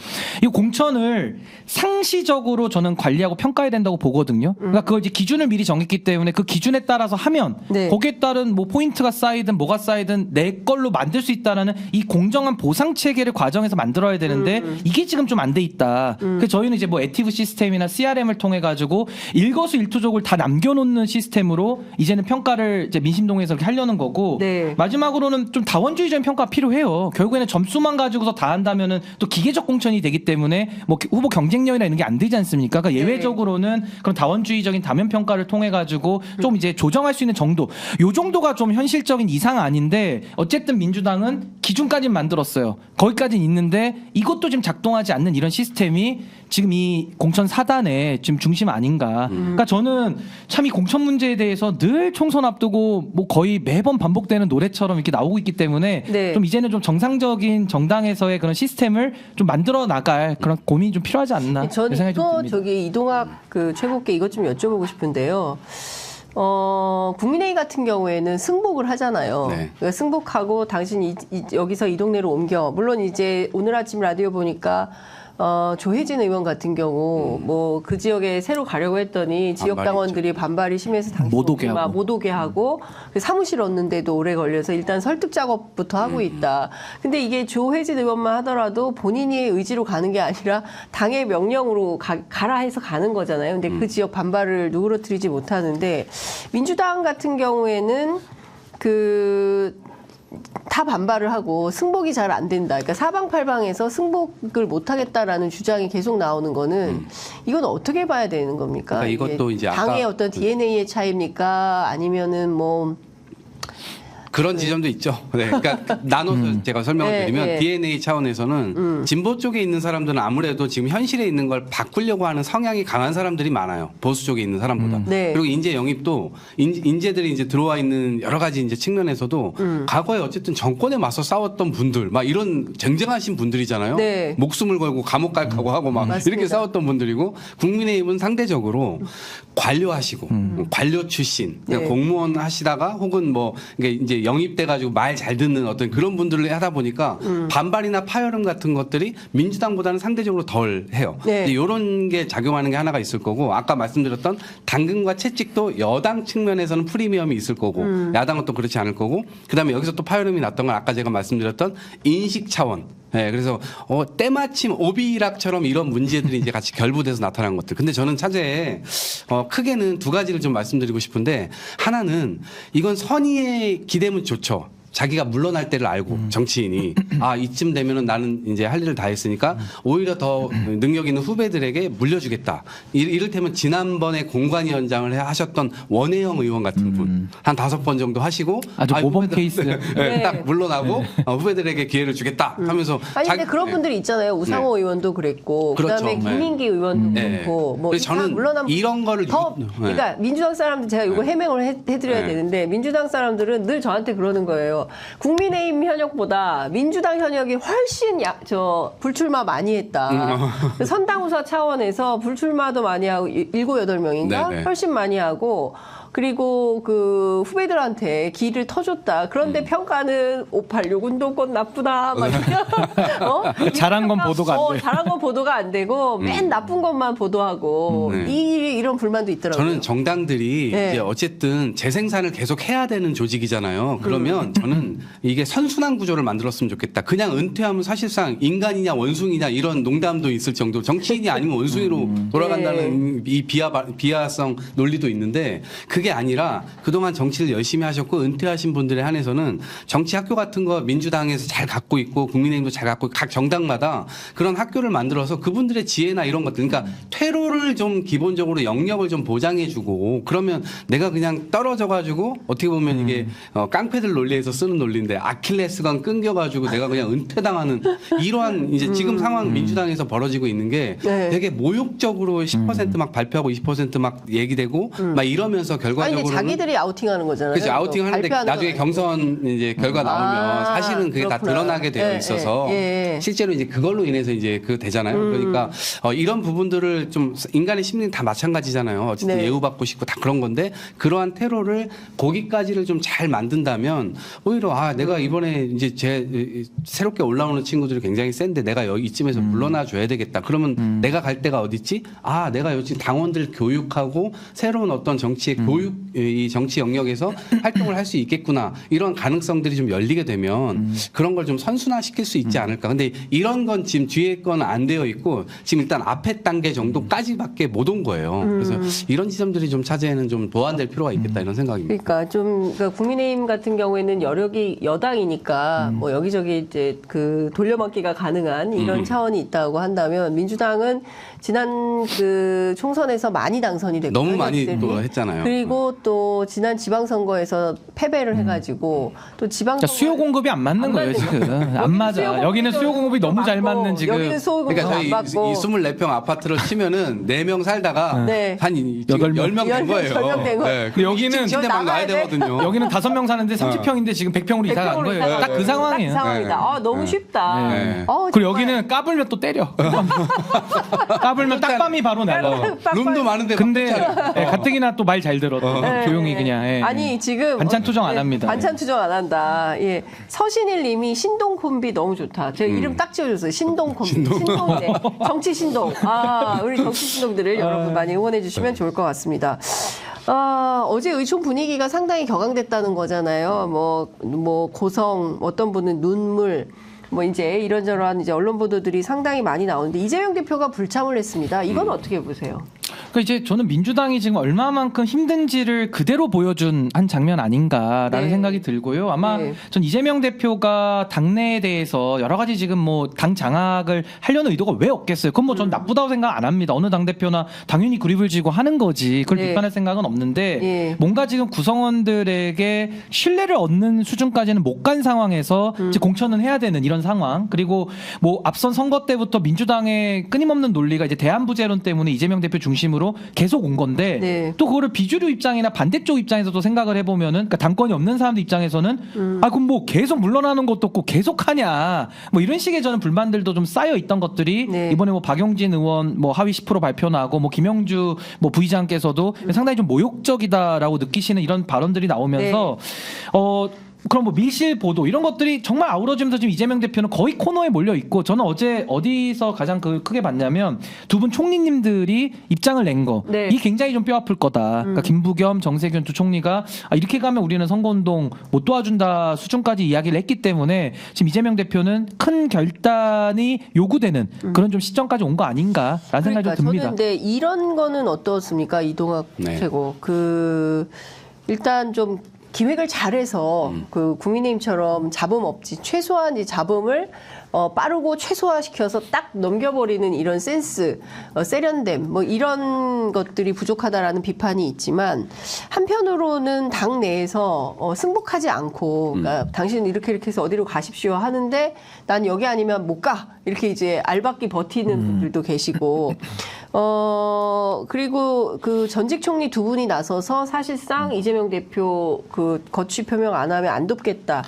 이 공천을 상시적으로 저는 관리하고 평가해야 된다고 보거든요. 그러니까 그걸 이제 기준을 미리 정했기 때문에 그 기준에 따라서 하면 네. 거기에 따른 뭐 포인트가 쌓이든 뭐가 쌓이든 내 걸로 만들 수 있다라는 이 공정한 보상 체계를 과정에서 만들어야 되는데 이게 지금 좀 안 돼 있다. 그래서 저희는 이제 뭐 액티브 시스템이나 CRM을 통해 가지고 일거수일투족을 다 남겨놓는 시스템으로 이제는 평가를 이제 민심동에서 이렇게 하려는 거고 네. 마지막으로는 좀 다원주의적인 평가가 필요해요. 필요해요. 결국에는 점수만 가지고서 다 한다면은 또 기계적 공천이 되기 때문에 뭐 후보 경쟁력이나 이런 게 안 되지 않습니까? 그러니까 예외적으로는 그런 다원주의적인 다면 평가를 통해 가지고 좀 이제 조정할 수 있는 정도, 요 정도가 좀 현실적인 이상 아닌데 어쨌든 민주당은 기준까지는 만들었어요. 거기까지는 있는데 이것도 지금 작동하지 않는 이런 시스템이 지금 이 공천 사단의 지금 중심 아닌가. 그러니까 저는 참 이 공천 문제에 대해서 늘 총선 앞두고 뭐 거의 매번 반복되는 노래처럼 이렇게 나오고 있기 때문에 네. 좀 이제는 좀 정상적인 정당에서의 그런 시스템을 좀 만들어 나갈 그런 고민이 좀 필요하지 않나. 저는 생각이 좀 이거 듭니다. 저기 이동학 그 최고께 이것 좀 여쭤보고 싶은데요. 국민회의 같은 경우에는 승복을 하잖아요. 네. 그러니까 승복하고 당신 여기서 이 동네로 옮겨. 물론 이제 오늘 아침 라디오 보니까 조혜진 의원 같은 경우 뭐 그 지역에 새로 가려고 했더니 지역 반발이 당원들이 반발이 심해서 당신 못 오게 하고. 못 오게 하고 사무실 얻는데도 오래 걸려서 일단 설득 작업부터 하고 있다. 근데 이게 조혜진 의원만 하더라도 본인의 의지로 가는 게 아니라 당의 명령으로 가라 해서 가는 거잖아요. 근데 그 지역 반발을 누그러뜨리지 못하는데 민주당 같은 경우에는 다 반발을 하고 승복이 잘 안 된다. 그러니까 사방팔방에서 승복을 못 하겠다라는 주장이 계속 나오는 거는 이건 어떻게 봐야 되는 겁니까? 그러니까 이것도 이제 아까 당의 어떤 DNA의 차이입니까? 아니면은 뭐 그런 지점도 있죠. 네, 그러니까 나눠서 제가 설명을 네, 드리면 네. DNA 차원에서는 진보 쪽에 있는 사람들은 아무래도 지금 현실에 있는 걸 바꾸려고 하는 성향이 강한 사람들이 많아요. 보수 쪽에 있는 사람보다. 네. 그리고 인재 영입도 인재들이 이제 들어와 있는 여러 가지 이제 측면에서도 과거에 어쨌든 정권에 맞서 싸웠던 분들, 막 이런 쟁쟁하신 분들이잖아요. 네. 목숨을 걸고 감옥 갈까고 하고 막 맞습니다. 이렇게 싸웠던 분들이고 국민의힘은 상대적으로 관료하시고 관료 출신 그러니까 네. 공무원 하시다가 혹은 뭐 이게 이제 영입돼 가지고 말 잘 듣는 어떤 그런 분들을 하다 보니까 반발이나 파열음 같은 것들이 민주당보다는 상대적으로 덜 해요. 네. 이런 게 작용하는 게 하나가 있을 거고 아까 말씀드렸던 당근과 채찍도 여당 측면에서는 프리미엄이 있을 거고 야당은 또 그렇지 않을 거고 그다음에 여기서 또 파열음이 났던 건 아까 제가 말씀드렸던 인식 차원. 네, 그래서 때마침 오비락처럼 이런 문제들이 이제 같이 결부돼서 나타난 것들. 근데 저는 차제에 크게는 두 가지를 좀 말씀드리고 싶은데 하나는 이건 선의의 기대면 좋죠. 자기가 물러날 때를 알고 정치인이 이쯤 되면은 나는 이제 할 일을 다 했으니까 오히려 더 능력 있는 후배들에게 물려주겠다. 이를테면 지난번에 공관위원장을 하셨던 원혜영 의원 같은 분 한 5번 정도 하시고 아주 모범 후배들- 케이스. 네. 딱 물러나고 후배들에게 기회를 주겠다 하면서 아니 근데 자기- 그런 분들이 있잖아요. 우상호 의원도 그랬고 그렇죠. 그다음에 김민기 의원도 네. 그렇고 뭐 그래서 저는 물러나면 이런 거를 더 네. 그러니까 민주당 사람들 제가 이거 해명을 해드려야 네. 되는데 민주당 사람들은 늘 저한테 그러는 거예요. 국민의힘 현역보다 민주당 현역이 훨씬 불출마 많이 했다. 선당우사 차원에서 불출마도 많이 하고 7, 8명인가 네네. 훨씬 많이 하고 그리고 그 후배들한테 기를 터줬다. 그런데 평가는 586 운동권 나쁘다. 막 이런. 잘한 건 보도가 안 돼. 잘한 건 보도가 안 되고 맨 나쁜 것만 보도하고 네. 이런 불만도 있더라고요. 저는 정당들이 네. 이제 어쨌든 재생산을 계속 해야 되는 조직이잖아요. 그러면 저는 이게 선순환 구조를 만들었으면 좋겠다. 그냥 은퇴하면 사실상 인간이냐 원숭이냐 이런 농담도 있을 정도. 정치인이 아니면 원숭이로 돌아간다는 이 비하성 논리도 있는데 그게 아니라 그동안 정치를 열심히 하셨고 은퇴하신 분들에 한해서는 정치 학교 같은 거 민주당에서 잘 갖고 있고 국민의힘도 잘 갖고 있고 각 정당마다 그런 학교를 만들어서 그분들의 지혜나 이런 것들 그러니까 퇴로를 좀 기본적으로 영역을 좀 보장해주고 그러면 내가 그냥 떨어져가지고 어떻게 보면 이게 깡패들 논리에서 쓰는 논리인데 아킬레스건 끊겨가지고 내가 그냥 은퇴당하는 이러한 이제 지금 상황 민주당에서 벌어지고 있는 게 네. 되게 모욕적으로 10% 막 발표하고 20%막 얘기되고 막 이러면서 아니 근데 결과적으로 자기들이 아우팅하는 거잖아요. 그렇죠. 아우팅하는데 발표하는 나중에 건 경선 이제 결과 나오면 사실은 그게 다 그렇구나. 드러나게 되어 예, 있어서 예. 실제로 이제 그걸로 인해서 이제 그 되잖아요. 그러니까 이런 부분들을 좀 인간의 심리는 다 마찬가지잖아요. 어쨌든 네. 예우받고 싶고 다 그런 건데 그러한 테러를 거기까지를 좀 잘 만든다면 오히려 내가 이번에 이제 새롭게 올라오는 친구들이 굉장히 센데 내가 여기 이쯤에서 물러나 줘야 되겠다. 그러면 내가 갈 데가 어디 있지? 내가 요즘 당원들 교육하고 새로운 어떤 정치의 교육 교육 이 정치 영역에서 활동을 할 수 있겠구나 이런 가능성들이 좀 열리게 되면 그런 걸 좀 선순화시킬 수 있지 않을까. 근데 이런 건 지금 뒤에 건 안 되어 있고 지금 일단 앞에 단계 정도까지밖에 못 온 거예요. 그래서 이런 지점들이 좀 차제에는 좀 보완될 필요가 있겠다 이런 생각입니다. 그러니까 국민의힘 같은 경우에는 여력이 여당이니까 뭐 여기저기 이제 그 돌려막기가 가능한 이런 차원이 있다고 한다면 민주당은 지난 그 총선에서 많이 당선이 됐고 너무 많이 또 했잖아요. 그리고 또 지난 지방선거에서 패배를 해가지고 또 지방선거 그러니까 수요 공급이 안 맞는 거예요 지금. 안 맞아. 여기는 수요 공급이 너무 잘 맞는 지금. 여기는 수요 공급 그러니까 안 저희 맞고. 이 24평 아파트를 치면은 4명 살다가 네. 한 10명 된 거예요. 10명 된 거예요. 네. 근데 여기는 침대방 나가야 놔야 돼? 되거든요. 여기는 5명 사는데 30평인데 지금 100평으로 이사 간 거예요. 딱 그 상황이에요. 딱 그 상황이다. 네. 아, 너무 네. 쉽다. 네. 그리고 여기는 까불면 또 때려. 까불면 딱밤이 바로 날라. 룸도 많은데 근데 가뜩이나 또 말 잘 들어. 조용히 그냥. 예. 아니 지금 반찬 투정 안 합니다. 반찬 투정 안 한다. 예. 서신일님이 신동 콤비 너무 좋다. 제가 이름 딱 지어줬어요. 신동 콤비. 신동이네. 정치 신동. 아 우리 정치 신동들을 여러분 많이 응원해 주시면 좋을 것 같습니다. 아, 어제 의총 분위기가 상당히 격앙됐다는 거잖아요. 뭐 고성, 어떤 분은 눈물. 뭐 이제 이런저런 이제 언론 보도들이 상당히 많이 나오는데 이재명 대표가 불참을 했습니다. 이건 어떻게 보세요? 그러니까 이제 저는 민주당이 지금 얼마만큼 힘든지를 그대로 보여준 한 장면 아닌가라는 네. 생각이 들고요. 아마 네. 전 이재명 대표가 당내에 대해서 여러 가지 지금 뭐 당 장악을 하려는 의도가 왜 없겠어요? 그건 뭐 전 나쁘다고 생각 안 합니다. 어느 당 대표나 당연히 그립을 지고 하는 거지. 그걸 네. 비판할 생각은 없는데 네. 뭔가 지금 구성원들에게 신뢰를 얻는 수준까지는 못 간 상황에서 이제 공천은 해야 되는 이런 상황. 그리고 뭐 앞선 선거 때부터 민주당의 끊임없는 논리가 이제 대안부재론 때문에 이재명 대표 중심으로 계속 온 건데 네. 또 그거를 비주류 입장이나 반대쪽 입장에서도 생각을 해보면은 그러니까 당권이 없는 사람들 입장에서는 아 그럼 뭐 계속 물러나는 것도 없고 계속 하냐 뭐 이런 식의 저는 불만들도 좀 쌓여 있던 것들이 네. 이번에 뭐 박용진 의원 뭐 하위 10% 발표 나고 뭐 김영주 뭐 부의장께서도 상당히 좀 모욕적이다라고 느끼시는 이런 발언들이 나오면서 그럼 뭐 밀실 보도 이런 것들이 정말 아우러지면서 지금 이재명 대표는 거의 코너에 몰려 있고 저는 어제 어디서 가장 크게 봤냐면 두 분 총리님들이 입장을 낸 거. 네. 이 굉장히 좀 뼈아플 거다. 그러니까 김부겸, 정세균 두 총리가 이렇게 가면 우리는 선거운동 못 도와준다 수준까지 이야기를 했기 때문에 지금 이재명 대표는 큰 결단이 요구되는 그런 좀 시점까지 온 거 아닌가라는 생각이 좀 듭니다. 저는 근데 이런 거는 어떻습니까? 이동학 네. 최고. 일단 좀 기획을 잘해서 그 국민의힘처럼 잡음 없지 최소한 이 잡음을 빠르고 최소화시켜서 딱 넘겨버리는 이런 센스, 세련됨 뭐 이런 것들이 부족하다라는 비판이 있지만 한편으로는 당 내에서 승복하지 않고 그러니까 당신은 이렇게 해서 어디로 가십시오 하는데 난 여기 아니면 못 가 이렇게 이제 알박기 버티는 분들도 계시고 그리고 그 전직 총리 두 분이 나서서 사실상 이재명 대표 그 거취 표명 안 하면 안 돕겠다.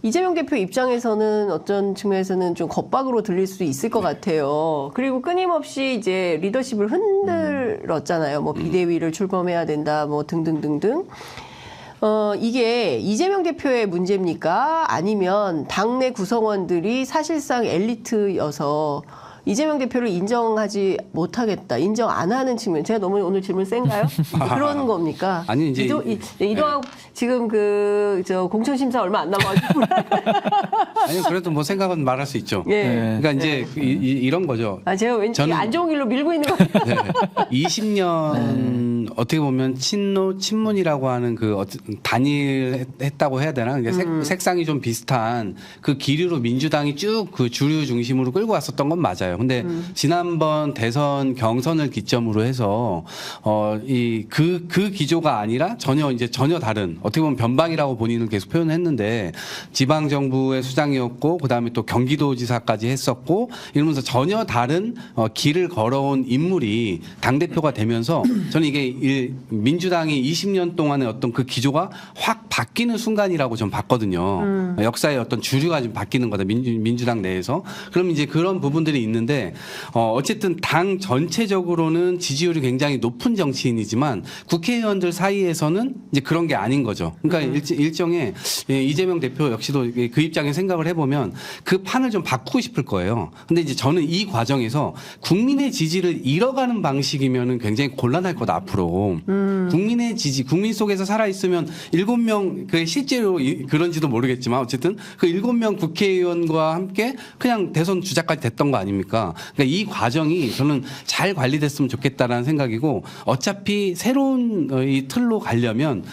이재명 대표 입장에서는 어떤 측면에서는 좀 겁박으로 들릴 수 있을 것 같아요. 그리고 끊임없이 이제 리더십을 흔들었잖아요. 뭐 비대위를 출범해야 된다, 뭐 등등등등. 이게 이재명 대표의 문제입니까? 아니면 당내 구성원들이 사실상 엘리트여서 이재명 대표를 인정하지 못하겠다, 인정 안 하는 측면. 제가 너무 오늘 질문 센가요? 그런 겁니까? 아니, 이제 이동학 지금 저 공천심사 얼마 안 남아가지고. 아니 그래도 뭐 생각은 말할 수 있죠. 예. 그러니까 이제 이런 거죠. 제가 왠지 저는- 안 좋은 길로 밀고 있는 것 같아요. 20년 어떻게 보면 친문이라고 하는 그 단일했다고 해야 되나? 그러니까 색상이 좀 비슷한 그 기류로 민주당이 쭉 그 주류 중심으로 끌고 왔었던 건 맞아요. 근데 지난번 대선 경선을 기점으로 해서 그 기조가 아니라 전혀 다른 어떻게 보면 변방이라고 본인은 계속 표현했는데 지방 정부의 수장이었고 그다음에 또 경기도지사까지 했었고 이러면서 전혀 다른 길을 걸어온 인물이 당 대표가 되면서 저는 이게 민주당이 20년 동안의 어떤 그 기조가 확 바뀌는 순간이라고 좀 봤거든요. 역사의 어떤 주류가 좀 바뀌는 거다. 민주당 내에서. 그럼 이제 그런 부분들이 있는데 어쨌든 당 전체적으로는 지지율이 굉장히 높은 정치인이지만 국회의원들 사이에서는 이제 그런 게 아닌 거죠. 그러니까 일종의 이재명 대표 역시도 그 입장에 생각을 해보면 그 판을 좀 바꾸고 싶을 거예요. 근데 이제 저는 이 과정에서 국민의 지지를 잃어가는 방식이면은 굉장히 곤란할 거다 앞으로. 또 국민의 지지, 국민 속에서 살아 있으면 7명 그 실제로 그런지도 모르겠지만 어쨌든 그 7명 국회의원과 함께 그냥 대선 주자까지 됐던 거 아닙니까? 그러니까 이 과정이 저는 잘 관리됐으면 좋겠다라는 생각이고 어차피 새로운 이 틀로 가려면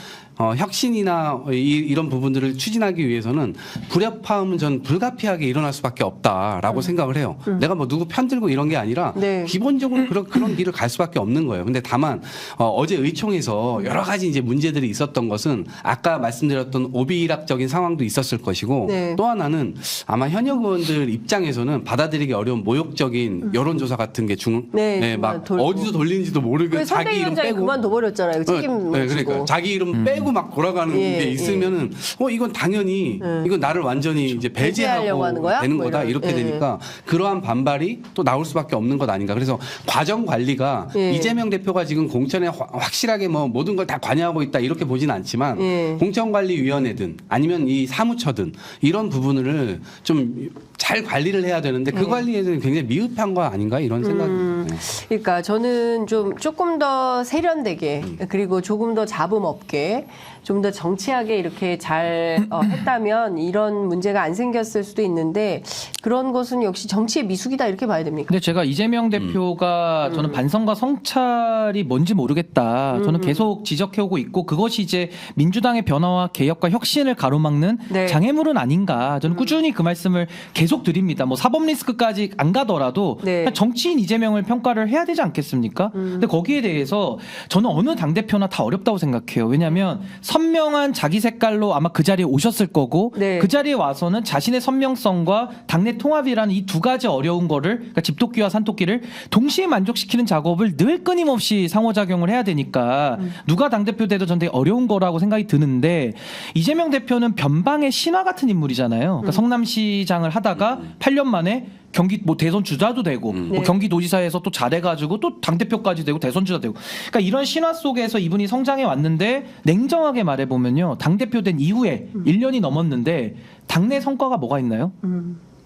혁신이나 이런 부분들을 추진하기 위해서는 불협화음은 전 불가피하게 일어날 수밖에 없다라고 생각을 해요. 내가 뭐 누구 편들고 이런 게 아니라 네. 기본적으로 그런 길을 갈 수밖에 없는 거예요. 근데 다만 어제 의총에서 여러 가지 이제 문제들이 있었던 것은 아까 말씀드렸던 오비락적인 상황도 있었을 것이고 네. 또 하나는 아마 현역 의원들 입장에서는 받아들이기 어려운 모욕적인 여론조사 같은 게 네, 막 돌고. 어디서 돌리는지도 모르고 자기 이름 선대위원장이 빼고 그만둬버렸잖아요. 책임 네, 묻히고. 그러니까 자기 이름 빼고 막 돌아가는 예, 게 있으면은 이건 당연히 이건 나를 완전히 이제 배제하려고 배제하고 하는 거야? 되는 뭐 거다 이런. 이렇게 예. 되니까 그러한 반발이 또 나올 수밖에 없는 것 아닌가. 그래서 과정 관리가 예. 이재명 대표가 지금 공천에 확실하게 뭐 모든 걸 다 관여하고 있다 이렇게 보진 않지만 예. 공천관리위원회든 아니면 이 사무처든 이런 부분을 좀 잘 관리를 해야 되는데 그 관리에 대해서 굉장히 미흡한 거 아닌가 이런 생각이. 네. 그러니까 저는 좀 조금 더 세련되게 그리고 조금 더 잡음 없게 좀 더 정치하게 이렇게 잘 했다면 이런 문제가 안 생겼을 수도 있는데 그런 것은 역시 정치의 미숙이다 이렇게 봐야 됩니까? 근데 제가 이재명 대표가 저는 반성과 성찰이 뭔지 모르겠다. 저는 계속 지적해오고 있고 그것이 이제 민주당의 변화와 개혁과 혁신을 가로막는 네. 장애물은 아닌가. 저는 꾸준히 그 말씀을 계속 드립니다. 뭐 사법 리스크까지 안 가더라도 네. 정치인 이재명을 평가를 해야 되지 않겠습니까? 근데 거기에 대해서 저는 어느 당대표나 다 어렵다고 생각해요. 왜냐하면 선명한 자기 색깔로 아마 그 자리에 오셨을 거고 네. 그 자리에 와서는 자신의 선명성과 당내 통합이라는 이 두 가지 어려운 거를 그러니까 집토끼와 산토끼를 동시에 만족시키는 작업을 늘 끊임없이 상호작용을 해야 되니까 누가 당대표 돼도 전 되게 어려운 거라고 생각이 드는데 이재명 대표는 변방의 신화 같은 인물이잖아요. 그러니까 성남시장을 하다가 8년 만에 경기 뭐 대선 주자도 되고 뭐 네. 경기도지사에서 또 잘해가지고 또 당대표까지 되고 대선 주자 되고 그러니까 이런 신화 속에서 이분이 성장해 왔는데 냉정하게 말해보면요 당대표 된 이후에 1년이 넘었는데 당내 성과가 뭐가 있나요?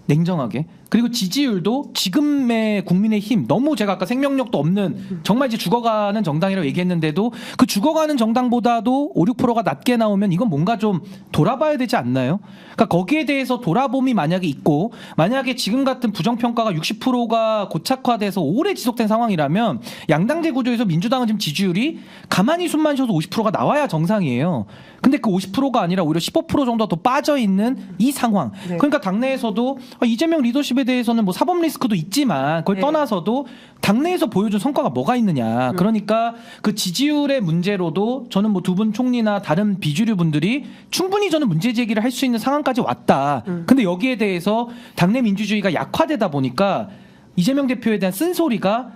냉정하게. 그리고 지지율도 지금의 국민의힘 너무 제가 아까 생명력도 없는 정말 이제 죽어가는 정당이라고 얘기했는데도 그 죽어가는 정당보다도 5, 6%가 낮게 나오면 이건 뭔가 좀 돌아봐야 되지 않나요? 그러니까 거기에 대해서 돌아봄이 만약에 있고 만약에 지금 같은 부정평가가 60%가 고착화돼서 오래 지속된 상황이라면 양당제 구조에서 민주당은 지금 지지율이 가만히 숨만 쉬어도 50%가 나와야 정상이에요. 근데 그 50%가 아니라 오히려 15% 정도 더 빠져있는 이 상황. 네. 그러니까 당내에서도 이재명 리더십에 대해서는 뭐 사법 리스크도 있지만 그걸 네. 떠나서도 당내에서 보여준 성과가 뭐가 있느냐. 그러니까 그 지지율의 문제로도 저는 뭐 두 분 총리나 다른 비주류 분들이 충분히 저는 문제 제기를 할 수 있는 상황까지 왔다. 근데 여기에 대해서 당내 민주주의가 약화되다 보니까 이재명 대표에 대한 쓴소리가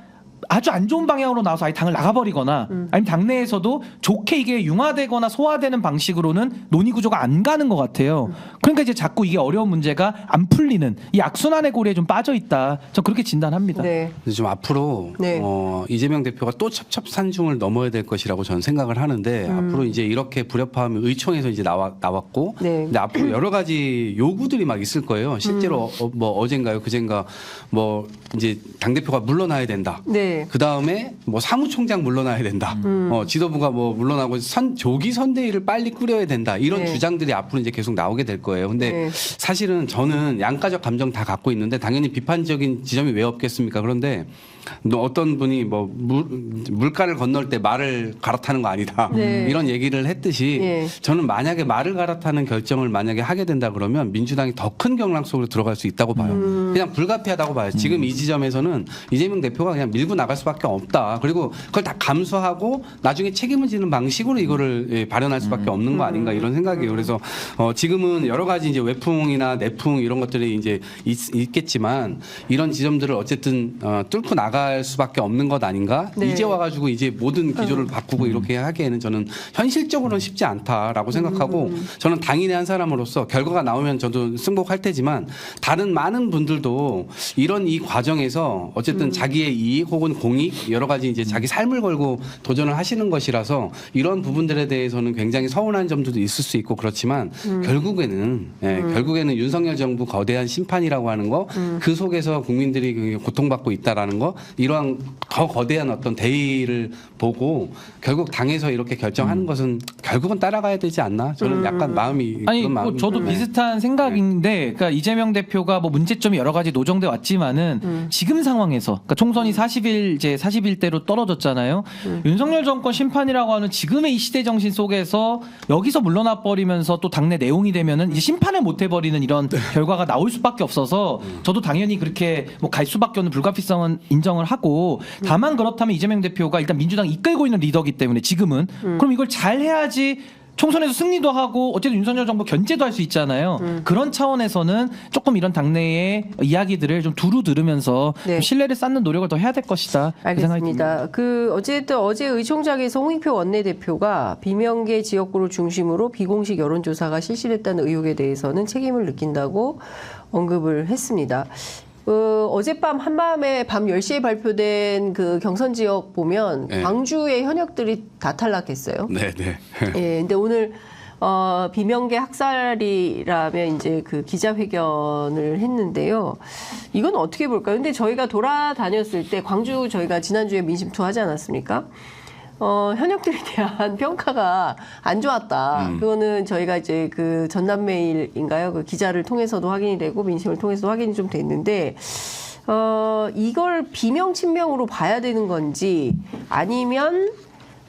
아주 안 좋은 방향으로 나와서 아예 당을 나가버리거나 아니면 당내에서도 좋게 이게 융화되거나 소화되는 방식으로는 논의 구조가 안 가는 것 같아요. 그러니까 이제 자꾸 이게 어려운 문제가 안 풀리는 이 악순환의 고리에 좀 빠져 있다. 저 그렇게 진단합니다. 네. 근데 좀 앞으로 네. 이재명 대표가 또 첩첩산중을 넘어야 될 것이라고 저는 생각을 하는데 앞으로 이제 이렇게 불협화음이 의총에서 이제 나왔고 네. 근데 앞으로 여러 가지 요구들이 막 있을 거예요. 실제로 뭐 어젠가요, 그젠가 뭐 이제 당 대표가 물러나야 된다. 네. 그 다음에 뭐 사무총장 물러나야 된다. 지도부가 뭐 물러나고 조기 선대위를 빨리 꾸려야 된다. 이런 네. 주장들이 앞으로 이제 계속 나오게 될 거예요. 근데 네. 사실은 저는 양가적 감정 다 갖고 있는데 당연히 비판적인 지점이 왜 없겠습니까? 그런데 어떤 분이 뭐 물가를 건널 때 말을 갈아타는 거 아니다. 네. 이런 얘기를 했듯이 예. 저는 만약에 말을 갈아타는 결정을 만약에 하게 된다 그러면 민주당이 더 큰 경랑 속으로 들어갈 수 있다고 봐요. 그냥 불가피하다고 봐요. 지금 이 지점에서는 이재명 대표가 그냥 밀고 나갈 수밖에 없다. 그리고 그걸 다 감수하고 나중에 책임을 지는 방식으로 이거를 발현할 수밖에 없는 거 아닌가 이런 생각이에요. 그래서 지금은 여러 가지 이제 외풍이나 내풍 이런 것들이 이제 있겠지만 이런 지점들을 어쨌든 뚫고 나갈 수밖에 없는 것 아닌가. 네. 이제 와가지고 이제 모든 기조를 바꾸고 이렇게 하기에는 저는 현실적으로는 쉽지 않다라고 생각하고 저는 당인의 한 사람으로서 결과가 나오면 저도 승복할 테지만 다른 많은 분들도 이런 이 과정에서 어쨌든 자기의 이익 혹은 높은 공익 여러 가지 이제 자기 삶을 걸고 도전을 하시는 것이라서 이런 부분들에 대해서는 굉장히 서운한 점도 있을 수 있고 그렇지만 결국에는 윤석열 정부 거대한 심판이라고 하는 거 그 속에서 국민들이 고통받고 있다라는 거 이러한 더 거대한 어떤 대의를 보고 결국 당에서 이렇게 결정하는 것은 결국은 따라가야 되지 않나 저는 약간 마음이 아니 그런 뭐 마음이 저도 비슷한 생각인데 그러니까 이재명 대표가 뭐 문제점이 여러 가지 노정돼 왔지만은 지금 상황에서 그러니까 총선이 41대로 떨어졌잖아요. 윤석열 정권 심판이라고 하는 지금의 이 시대 정신 속에서 여기서 물러나 버리면서 또 당내 내용이 되면은 이제 심판을 못 해버리는 이런 결과가 나올 수밖에 없어서 저도 당연히 그렇게 뭐 갈 수밖에 없는 불가피성은 인정을 하고 다만 그렇다면 이재명 대표가 일단 민주당 이끌고 있는 리더기 때문에 지금은 그럼 이걸 잘 해야지 총선에서 승리도 하고 어쨌든 윤석열 정부 견제도 할 수 있잖아요. 그런 차원에서는 조금 이런 당내의 이야기들을 좀 두루 들으면서 네. 좀 신뢰를 쌓는 노력을 더 해야 될 것이다. 그 생각이 듭니다. 알겠습니다. 어쨌든 어제 의총장에서 홍익표 원내대표가 비명계 지역구를 중심으로 비공식 여론조사가 실시됐다는 의혹에 대해서는 책임을 느낀다고 언급을 했습니다. 어젯밤 한밤에 밤 10시에 발표된 그 경선 지역 보면 네. 광주의 현역들이 다 탈락했어요. 네. 예, 근데 오늘 비명계 학살이라면 이제 그 기자회견을 했는데요. 이건 어떻게 볼까요? 근데 저희가 돌아다녔을 때 광주 저희가 지난주에 민심 투하지 않았습니까? 현역들에 대한 평가가 안 좋았다. 그거는 저희가 이제 그 전남메일인가요? 그 기자를 통해서도 확인이 되고 민심을 통해서도 확인이 좀 됐는데, 이걸 비명 친명으로 봐야 되는 건지 아니면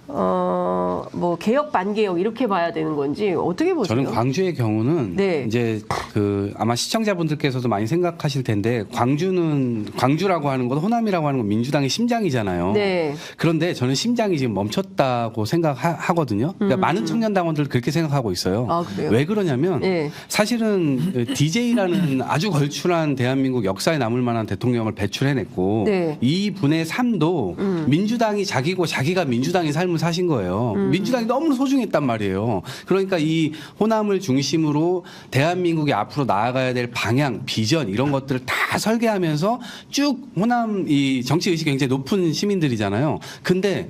뭐 개혁 반개혁 이렇게 봐야 되는 건지 어떻게 보세요? 저는 광주의 경우는 네. 이제 그 아마 시청자분들께서도 많이 생각하실 텐데 광주라고 하는 건 호남이라고 하는 건 민주당의 심장이잖아요. 네. 그런데 저는 심장이 지금 멈췄다고 생각하거든요. 그러니까 많은 청년 당원들 그렇게 생각하고 있어요. 아, 그래요? 왜 그러냐면 네. 사실은 DJ라는 아주 걸출한 대한민국 역사에 남을 만한 대통령을 배출해냈고 네. 이 분의 삶도 민주당이 자기고 자기가 민주당의 삶을 사신 거예요. 민주당이 너무 소중했단 말이에요. 그러니까 이 호남을 중심으로 대한민국이 앞으로 나아가야 될 방향, 비전 이런 것들을 다 설계하면서 쭉 호남 이 정치 의식이 굉장히 높은 시민들이잖아요. 근데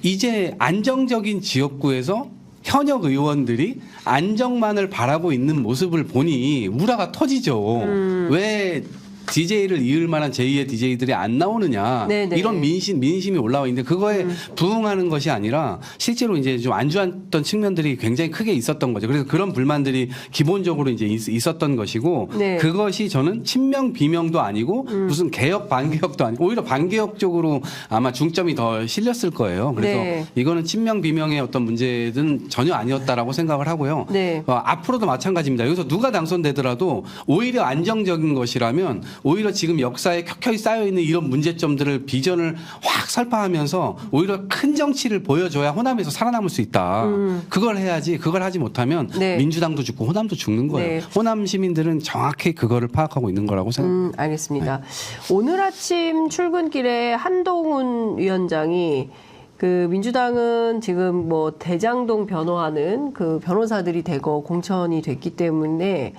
이제 안정적인 지역구에서 현역 의원들이 안정만을 바라고 있는 모습을 보니 우라가 터지죠. 왜 DJ를 이을 만한 제2의 DJ들이 안 나오느냐. 네네. 이런 민심이 올라와 있는데 그거에 부응하는 것이 아니라 실제로 이제 좀 안 좋았던 측면들이 굉장히 크게 있었던 거죠. 그래서 그런 불만들이 기본적으로 이제 있었던 것이고 네. 그것이 저는 친명 비명도 아니고 무슨 개혁 반개혁도 아니고 오히려 반개혁 쪽으로 아마 중점이 더 실렸을 거예요. 그래서 네. 이거는 친명 비명의 어떤 문제는 전혀 아니었다라고 생각을 하고요. 네. 앞으로도 마찬가지입니다. 여기서 누가 당선되더라도 오히려 안정적인 것이라면 오히려 지금 역사에 켜켜이 쌓여있는 이런 문제점들을 비전을 확 설파하면서 오히려 큰 정치를 보여줘야 호남에서 살아남을 수 있다. 그걸 해야지 그걸 하지 못하면 네. 민주당도 죽고 호남도 죽는 거예요. 네. 호남 시민들은 정확히 그거를 파악하고 있는 거라고 생각합니다. 알겠습니다. 오늘 아침 출근길에 한동훈 위원장이 그 민주당은 지금 뭐 대장동 변호하는 그 변호사들이 대거 공천이 됐기 때문에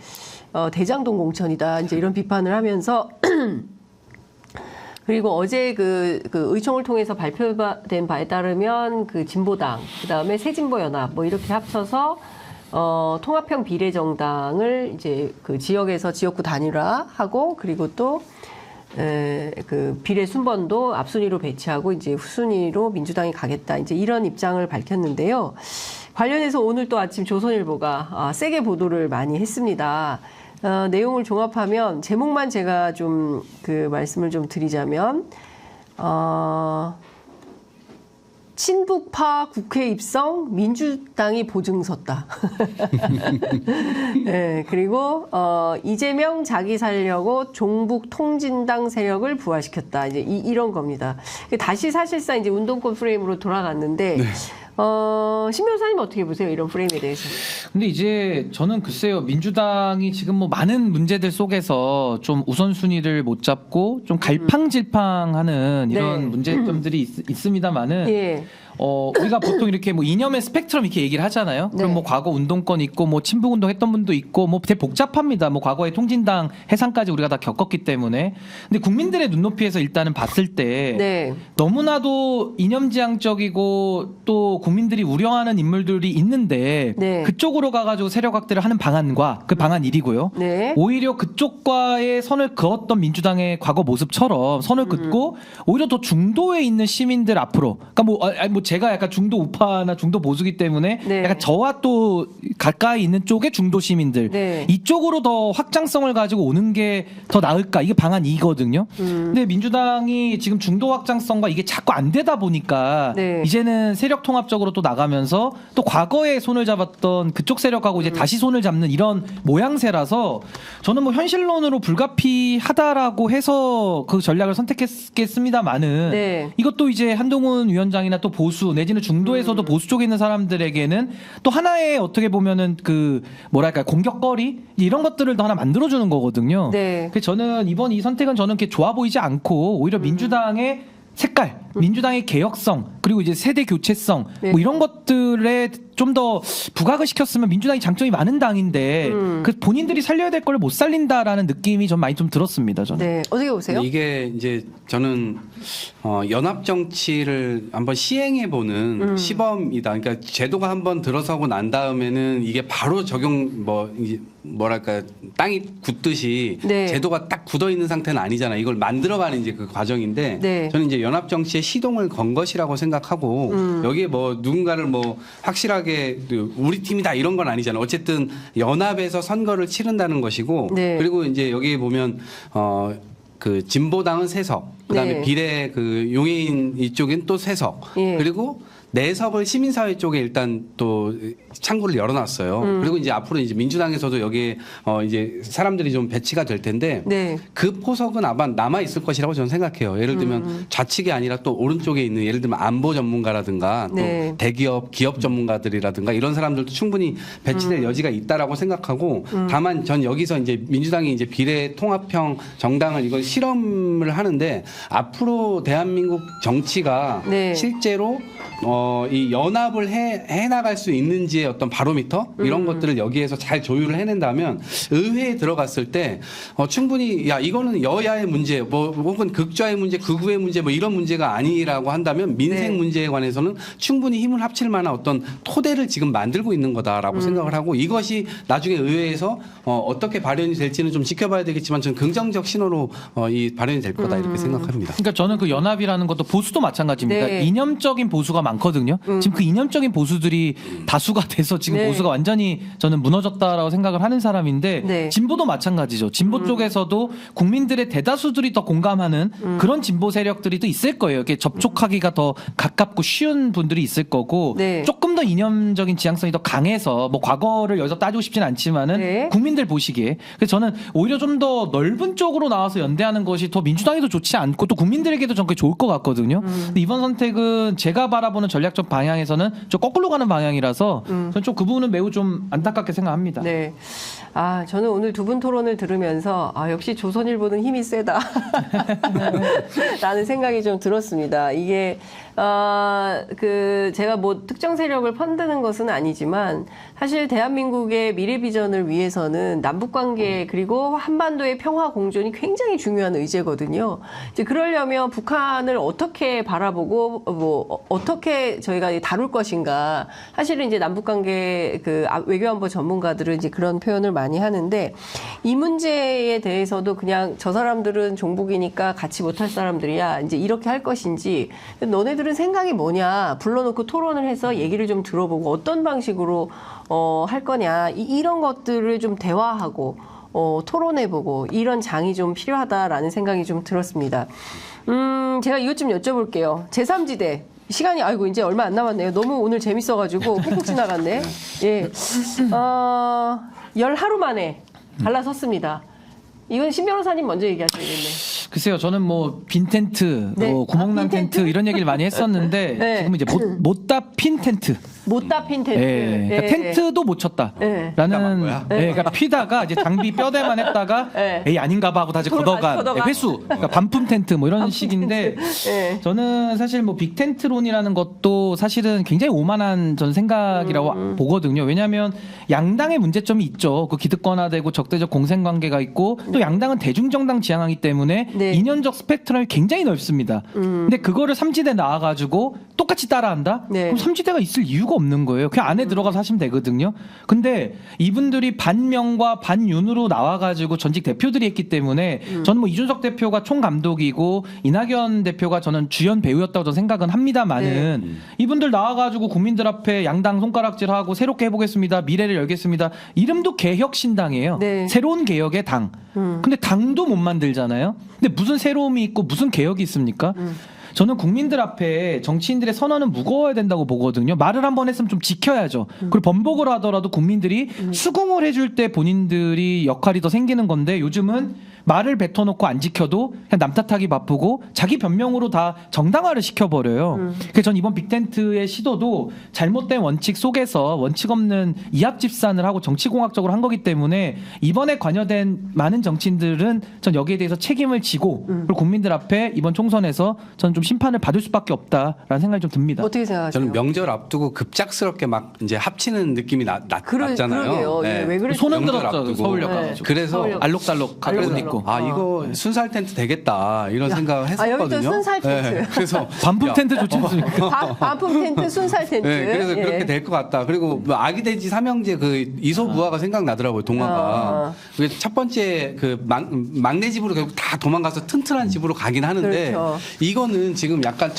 대장동 공천이다 이제 이런 비판을 하면서 그리고 어제 그 의총을 통해서 발표된 바에 따르면 그 진보당 그다음에 새진보연합 뭐 이렇게 합쳐서 통합형 비례정당을 이제 그 지역에서 지역구 단일화하고 그리고 또 그 비례 순번도 앞순위로 배치하고 이제 후순위로 민주당이 가겠다 이제 이런 입장을 밝혔는데요. 관련해서 오늘 또 아침 조선일보가 세게 보도를 많이 했습니다. 내용을 종합하면 제목만 제가 좀 그 말씀을 좀 드리자면 친북파 국회 입성 민주당이 보증 섰다. 네, 그리고 이재명 자기 살려고 종북 통진당 세력을 부활시켰다. 이제 이런 겁니다. 다시 사실상 이제 운동권 프레임으로 돌아갔는데 네. 신 변호사님 어떻게 보세요? 이런 프레임에 대해서. 근데 이제 저는 글쎄요 민주당이 지금 뭐 많은 문제들 속에서 좀 우선순위를 못 잡고 좀 갈팡질팡하는 이런 네. 문제점들이 있습니다만은 예. 우리가 보통 이렇게 뭐 이념의 스펙트럼 이렇게 얘기를 하잖아요. 네. 그럼 뭐 과거 운동권 있고 뭐 친북운동 했던 분도 있고 뭐 되게 복잡합니다. 뭐 과거에 통진당 해상까지 우리가 다 겪었기 때문에. 근데 국민들의 눈높이에서 일단은 봤을 때 네. 너무나도 이념지향적이고 또 국민들이 우려하는 인물들이 있는데 네. 그쪽으로 가가지고 세력 확대를 하는 방안과 그 방안 1이고요. 네. 오히려 그쪽과의 선을 그었던 민주당의 과거 모습처럼 선을 긋고 오히려 더 중도에 있는 시민들 앞으로 그러니까 뭐 제가 약간 중도 우파나 중도 보수기 때문에 네. 약간 저와 또 가까이 있는 쪽의 중도 시민들 네. 이쪽으로 더 확장성을 가지고 오는 게 더 나을까 이게 방안 2거든요. 근데 민주당이 지금 중도 확장성과 이게 자꾸 안 되다 보니까 네. 이제는 세력 통합적으로 또 나가면서 또 과거에 손을 잡았던 그쪽 세력하고 이제 다시 손을 잡는 이런 모양새라서 저는 뭐 현실론으로 불가피하다라고 해서 그 전략을 선택했겠습니다만은 네. 이것도 이제 한동훈 위원장이나 또 보수 내지는 중도에서도 보수 쪽에 있는 사람들에게는 또 하나의 어떻게 보면은 그 뭐랄까 공격거리 이런 것들을 더 하나 만들어주는 거거든요. 네. 그래서 저는 이번 이 선택은 저는 그렇게 좋아 보이지 않고 오히려 민주당의 색깔, 민주당의 개혁성 그리고 이제 세대 교체성 네. 뭐 이런 것들에 좀 더 부각을 시켰으면 민주당이 장점이 많은 당인데 그 본인들이 살려야 될 걸 못 살린다라는 느낌이 좀 많이 좀 들었습니다. 저는. 네. 어떻게 보세요? 이게 이제 저는 연합 정치를 한번 시행해 보는 시범이다. 그러니까 제도가 한번 들어서고 난 다음에는 이게 바로 적용 뭐랄까 땅이 굳듯이 네. 제도가 딱 굳어 있는 상태는 아니잖아요. 이걸 만들어가는 이제 그 과정인데 네. 저는 이제 연합 정치의 시동을 건 것이라고 생각하고 여기에 뭐 누군가를 뭐 확실하게 우리 팀이다 이런 건 아니잖아요. 어쨌든 연합에서 선거를 치른다는 것이고 네. 그리고 이제 여기에 보면 그 진보당은 3석, 그다음에 네. 비례 그 용해인 이쪽엔 또 3석, 예. 그리고 4석을 시민사회 쪽에 일단 또 창구를 열어놨어요. 그리고 이제 앞으로 이제 민주당에서도 여기에 이제 사람들이 좀 배치가 될 텐데 네. 그 포석은 아마 남아 있을 것이라고 저는 생각해요. 예를 들면 좌측이 아니라 또 오른쪽에 있는 예를 들면 안보 전문가라든가 네. 또 대기업 기업 전문가들이라든가 이런 사람들도 충분히 배치될 여지가 있다라고 생각하고 다만 전 여기서 이제 민주당이 이제 비례 통합형 정당을 이걸 실험을 하는데 앞으로 대한민국 정치가 네. 실제로 이 연합을 해 나갈 수 있는지의 어떤 바로미터 이런 것들을 여기에서 잘 조율을 해낸다면 의회에 들어갔을 때 충분히 야 이거는 여야의 문제 뭐 혹은 극좌의 문제 극우의 문제 뭐 이런 문제가 아니라고 한다면 민생 네. 문제에 관해서는 충분히 힘을 합칠 만한 어떤 토대를 지금 만들고 있는 거다라고 생각을 하고 이것이 나중에 의회에서 어떻게 발현이 될지는 좀 지켜봐야 되겠지만 저는 긍정적 신호로 이 발현이 될 거다 이렇게 생각합니다. 그러니까 저는 그 연합이라는 것도 보수도 마찬가지입니다. 네. 이념적인 보수가 많거든요. 지금 그 이념적인 보수들이 다수가 돼서 지금 네. 보수가 완전히 저는 무너졌다라고 생각을 하는 사람인데 네. 진보도 마찬가지죠. 진보 쪽에서도 국민들의 대다수들이 더 공감하는 그런 진보 세력들이 또 있을 거예요. 이렇게 접촉하기가 더 가깝고 쉬운 분들이 있을 거고 네. 조금 더 이념적인 지향성이 더 강해서 뭐 과거를 여기서 따지고 싶진 않지만은 네. 국민들 보시기에 그래서 저는 오히려 좀 더 넓은 쪽으로 나와서 연대하는 것이 더 민주당에도 좋지 않고 또 국민들에게도 전 그게 좋을 것 같거든요. 근데 이번 선택은 제가 바라보는 전략적 방향에서는 좀 거꾸로 가는 방향이라서 저는 좀 그 부분은 매우 좀 안타깝게 생각합니다. 네. 아, 저는 오늘 두 분 토론을 들으면서 역시 조선일보는 힘이 세다. 라는 생각이 좀 들었습니다. 이게 제가 뭐 특정 세력을 펀드는 것은 아니지만 사실 대한민국의 미래 비전을 위해서는 남북 관계 그리고 한반도의 평화 공존이 굉장히 중요한 의제거든요. 이제 그러려면 북한을 어떻게 바라보고 뭐 어떻게 저희가 다룰 것인가. 사실은 이제 남북 관계 그 외교안보 전문가들은 이제 그런 표현을 많이 하는데 이 문제에 대해서도 그냥 저 사람들은 종북이니까 같이 못할 사람들이야. 이제 이렇게 할 것인지 너네들은 생각이 뭐냐 불러놓고 토론을 해서 얘기를 좀 들어보고 어떤 방식으로 할 거냐 이런 것들을 좀 대화하고 토론해보고 이런 장이 좀 필요하다라는 생각이 좀 들었습니다. 제가 이것 좀 여쭤볼게요. 제3지대 시간이 아이고 이제 얼마 안 남았네요. 너무 오늘 재밌어가지고 훅훅 지나갔네. 예, 열 하루 만에 갈라섰습니다. 이건 신 변호사님 먼저 얘기하셔야겠네. 글쎄요, 저는 뭐 빈 텐트, 네. 구멍난 빈 텐트? 텐트 이런 얘기를 많이 했었는데 네. 지금 이제 못다 핀 텐트. 못 다 핀 텐트. 예, 그러니까 텐트도 못 쳤다라는 피다만 거야? 그러니까 피다가 이제 장비 뼈대만 했다가 에이 아닌가봐 하고 다시 돌을 걷어간 다시 걷어간. 회수 그러니까 반품 텐트 뭐 이런 식인데 예. 저는 사실 뭐 빅텐트론이라는 것도 사실은 굉장히 오만한 전 생각이라고 보거든요. 왜냐하면 양당의 문제점이 있죠. 그 기득권화되고 적대적 공생관계가 있고 또 양당은 대중정당 지향하기 때문에 네. 이념적 스펙트럼이 굉장히 넓습니다. 근데 그거를 삼지대 나와가지고 똑같이 따라한다? 네. 그럼 삼지대가 있을 이유가 없는 거예요. 그냥 안에 들어가서 하시면 되거든요. 근데 이분들이 반명과 반윤으로 나와가지고 전직 대표들이 했기 때문에 저는 뭐 이준석 대표가 총감독이고 이낙연 대표가 저는 주연 배우였다고 저는 생각은 합니다만은 이분들 나와가지고 국민들 앞에 양당 손가락질하고 새롭게 해보겠습니다. 미래를 열겠습니다. 이름도 개혁신당이에요. 네. 새로운 개혁의 당. 근데 당도 못 만들잖아요. 근데 무슨 새로움이 있고 무슨 개혁이 있습니까? 저는 국민들 앞에 정치인들의 선언은 무거워야 된다고 보거든요. 말을 한 번 했으면 좀 지켜야죠. 그리고 번복을 하더라도 국민들이 수긍을 해줄 때 본인들이 역할이 더 생기는 건데 요즘은 말을 뱉어놓고 안 지켜도 그냥 남 탓하기 바쁘고 자기 변명으로 다 정당화를 시켜버려요. 그래서 전 이번 빅텐트의 시도도 잘못된 원칙 속에서 원칙 없는 이합집산을 하고 정치공학적으로 한 거기 때문에 이번에 관여된 많은 정치인들은 전 여기에 대해서 책임을 지고 그리고 국민들 앞에 이번 총선에서 저는 좀 심판을 받을 수밖에 없다라는 생각이 좀 듭니다. 어떻게 생각하세요? 저는 명절 앞두고 급작스럽게 막 이제 합치는 느낌이 났잖아요. 그러게요. 예, 왜 그랬어요? 소름 명절 들었죠. 앞두고. 서울역 네. 가가지고. 그래서 서울역. 알록달록 갖고 알록달록. 있고. 아 이거 순살 텐트 되겠다 이런 생각을 했었거든요. 여기도 순살 텐트. 그래서 반품 야, 텐트 좋지 않습니까? 반품 텐트, 순살 텐트. 네, 그래서 예. 그렇게 될 것 같다. 그리고 뭐 아기 돼지 삼형제 그 이소부화가 생각나더라고요. 동화가. 그게 첫 번째 그 막내 집으로 결국 다 도망가서 튼튼한 집으로 가긴 하는데 그렇죠. 이거는 지금 약간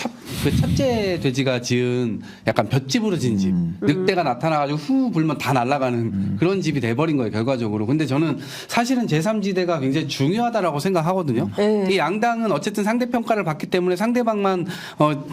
그 첫째 돼지가 지은 약간 볏집으로 지은 집. 늑대가 나타나가지고 후 불면 다 날아가는 그런 집이 돼버린 거예요. 결과적으로. 근데 저는 사실은 제3지대가 굉장히 중요하다라고 생각하거든요. 이 양당은 어쨌든 상대평가를 받기 때문에 상대방만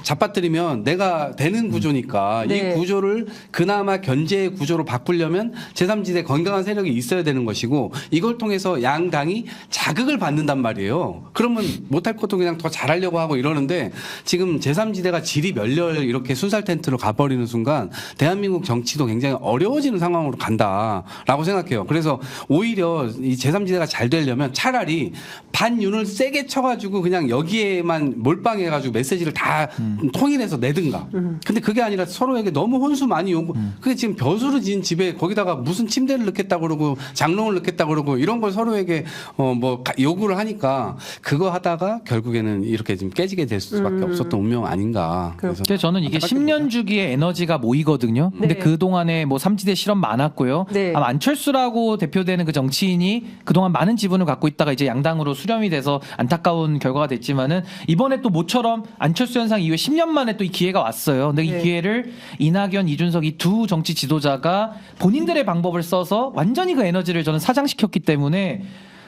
잡아뜨리면 내가 되는 구조니까 네. 이 구조를 그나마 견제의 구조로 바꾸려면 제3지대 건강한 세력이 있어야 되는 것이고 이걸 통해서 양당이 자극을 받는단 말이에요. 그러면 못할 것도 그냥 더 잘하려고 하고 이러는데 지금 제3지대가 질이 멸렬 이렇게 순살 텐트로 가버리는 순간 대한민국 정치도 굉장히 어려워지는 상황으로 간다라고 생각해요. 그래서 오히려 이 제3지대가 잘 되려면 차라리 반윤을 세게 쳐가지고 그냥 여기에만 몰빵해가지고 메시지를 다 통일해서 내든가. 근데 그게 아니라 서로에게 너무 혼수 많이 오고 그게 지금 벼수로 지은 집에 거기다가 무슨 침대를 넣겠다 그러고 장롱을 넣겠다 그러고 이런 걸 서로에게 요구를 하니까 그거 하다가 결국에는 이렇게 좀 깨지게 될 수밖에 없었던 운명 아닌가. 그래서 근데 저는 이게 10년 주기의 에너지가 모이거든요. 근데 네. 그동안에 뭐 삼지대 실험 많았고요. 네. 아마 안철수라고 대표되는 그 정치인이 그동안 많은 지분을 갖고 있다가 이제 양당으로 수렴이 돼서 안타까운 결과가 됐지만은 이번에 또 모처럼 안철수 현상 이후에 10년 만에 또 이 기회가 왔어요. 근데 네. 이 기회를 이낙연, 이준석 이 두 정치 지도자가 본인들의 방법을 써서 완전히 그 에너지를 저는 사장시켰기 때문에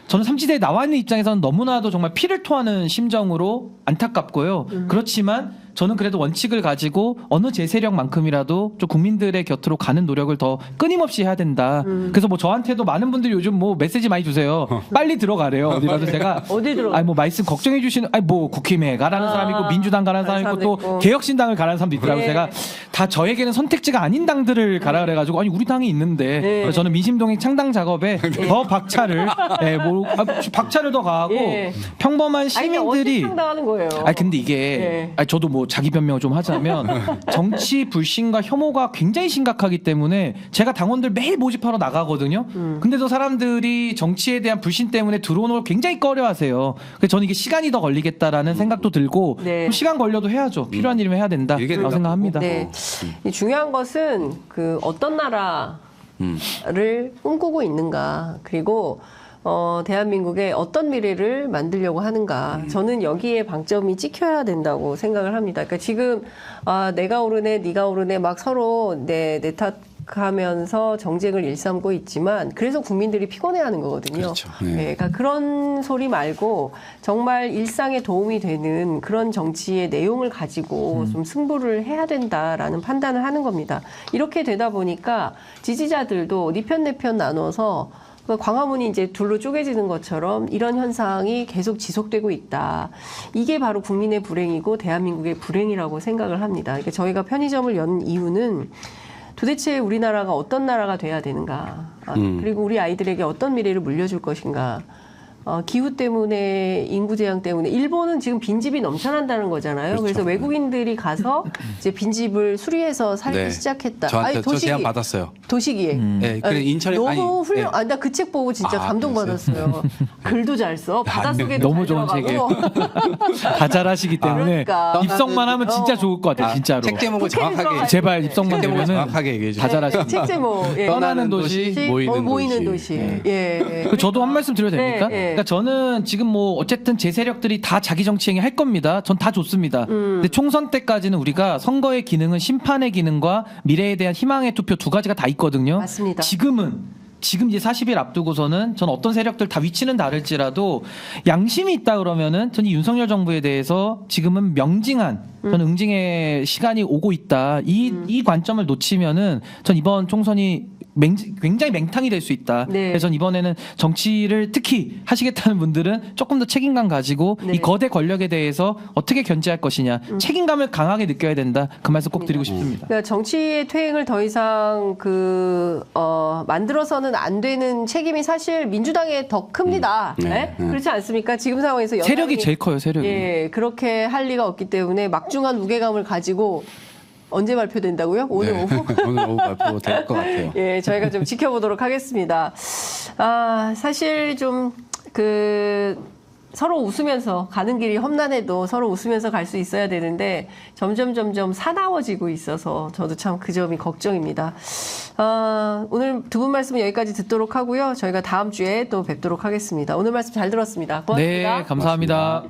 저는 삼지대에 나와 있는 입장에서는 너무나도 정말 피를 토하는 심정으로 안타깝고요. 그렇지만 저는 그래도 원칙을 가지고 어느 제세력만큼이라도 좀 국민들의 곁으로 가는 노력을 더 끊임없이 해야 된다. 그래서 뭐 저한테도 많은 분들이 요즘 뭐 메시지 많이 주세요. 빨리 들어가래요. 어디라도 제가 어디 들어가? 아니 뭐 말씀 걱정해 주시는 아니 뭐 국힘에 가라는 사람이 있고 민주당 가라는 사람이 있고 또 있고. 개혁신당을 가라는 사람도 있더라고요. 네. 제가 다 저에게는 선택지가 아닌 당들을 가라 그래가지고 아니 우리 당이 있는데 네. 그래서 저는 민심동행 창당 작업에 더 박차를 박차를 더 가하고 예. 평범한 아니, 근데 어떻게 시민들이 상당하는 거예요? 아니 근데 이게 네. 아니 저도 뭐 자기 변명을 좀 하자면 정치 불신과 혐오가 굉장히 심각하기 때문에 제가 당원들 매일 모집하러 나가거든요. 근데도 사람들이 정치에 대한 불신 때문에 들어오는 걸 굉장히 꺼려하세요. 그래서 저는 이게 시간이 더 걸리겠다라는 생각도 들고 네. 그럼 시간 걸려도 해야죠. 필요한 일이면 해야 이게 된다라고 된다고 생각합니다. 네. 이 중요한 것은 그 어떤 나라를 꿈꾸고 있는가 그리고 대한민국의 어떤 미래를 만들려고 하는가. 저는 여기에 방점이 찍혀야 된다고 생각을 합니다. 그러니까 지금 내가 오르네, 네가 오르네 막 서로 내 탓하면서 정쟁을 일삼고 있지만 그래서 국민들이 피곤해하는 거거든요. 그렇죠. 네. 네, 그러니까 그런 소리 말고 정말 일상에 도움이 되는 그런 정치의 내용을 가지고 좀 승부를 해야 된다라는 판단을 하는 겁니다. 이렇게 되다 보니까 지지자들도 네 편 내 편 나눠서 광화문이 이제 둘로 쪼개지는 것처럼 이런 현상이 계속 지속되고 있다. 이게 바로 국민의 불행이고 대한민국의 불행이라고 생각을 합니다. 그러니까 저희가 편의점을 연 이유는 도대체 우리나라가 어떤 나라가 돼야 되는가? 그리고 우리 아이들에게 어떤 미래를 물려줄 것인가? 기후 때문에 인구 재앙 때문에 일본은 지금 빈집이 넘쳐난다는 거잖아요. 그렇죠. 그래서 외국인들이 가서 이제 빈집을 수리해서 살기 네. 시작했다. 저한테 저 제안 받았어요. 도시기에. 네, 그래 인천에 너무 아니, 훌륭. 나 그 책 보고 진짜 아, 감동받았어요. 글도 잘 써. 바닷속에도 너무 잘 좋은 들어가고. 다 잘하시기 때문에 그러니까. 입성만 하면 진짜 좋을 것 같아요. 진짜로. 책 제목을 국회에서 정확하게 제발 입성만 책 제목을 되면은 정확하게 얘기해 다 주세요. 잘하시고. 책 제목. 예. 떠나는 도시, 모이는 도시. 도시. 예. 그 저도 한 말씀 드려도 됩니까? 네, 네. 그러니까 저는 지금 뭐 어쨌든 제 세력들이 다 자기 정치 행위 할 겁니다. 전 다 좋습니다. 근데 총선 때까지는 우리가 선거의 기능은 심판의 기능과 미래에 대한 희망의 투표 두 가지가 다 있거든요. 맞습니다. 지금 이제 40일 앞두고서는 전 어떤 세력들 다 위치는 다를지라도 양심이 있다 그러면은 전 이 윤석열 정부에 대해서 지금은 명징한 저는 응징의 시간이 오고 있다. 이 관점을 놓치면은 전 이번 총선이 굉장히 맹탕이 될 수 있다. 네. 그래서 전 이번에는 정치를 특히 하시겠다는 분들은 조금 더 책임감 가지고 네. 이 거대 권력에 대해서 어떻게 견제할 것이냐. 책임감을 강하게 느껴야 된다. 그 말씀 꼭 드리고 싶습니다. 그러니까 정치의 퇴행을 더 이상 만들어서는 안 되는 책임이 사실 민주당에 더 큽니다. 네? 그렇지 않습니까? 지금 상황에서 세력이 여당이- 제일 커요. 세력이. 예, 그렇게 할 리가 없기 때문에 막중한 무게감을 가지고 언제 발표된다고요? 오늘 네. 오후? 오늘 오후 발표 될 것 같아요. 예, 저희가 좀 지켜보도록 하겠습니다. 사실 좀 서로 웃으면서 가는 길이 험난해도 서로 웃으면서 갈 수 있어야 되는데 점점 사나워지고 있어서 저도 참 그 점이 걱정입니다. 오늘 두 분 말씀은 여기까지 듣도록 하고요. 저희가 다음 주에 또 뵙도록 하겠습니다. 오늘 말씀 잘 들었습니다. 고맙습니다. 네, 감사합니다.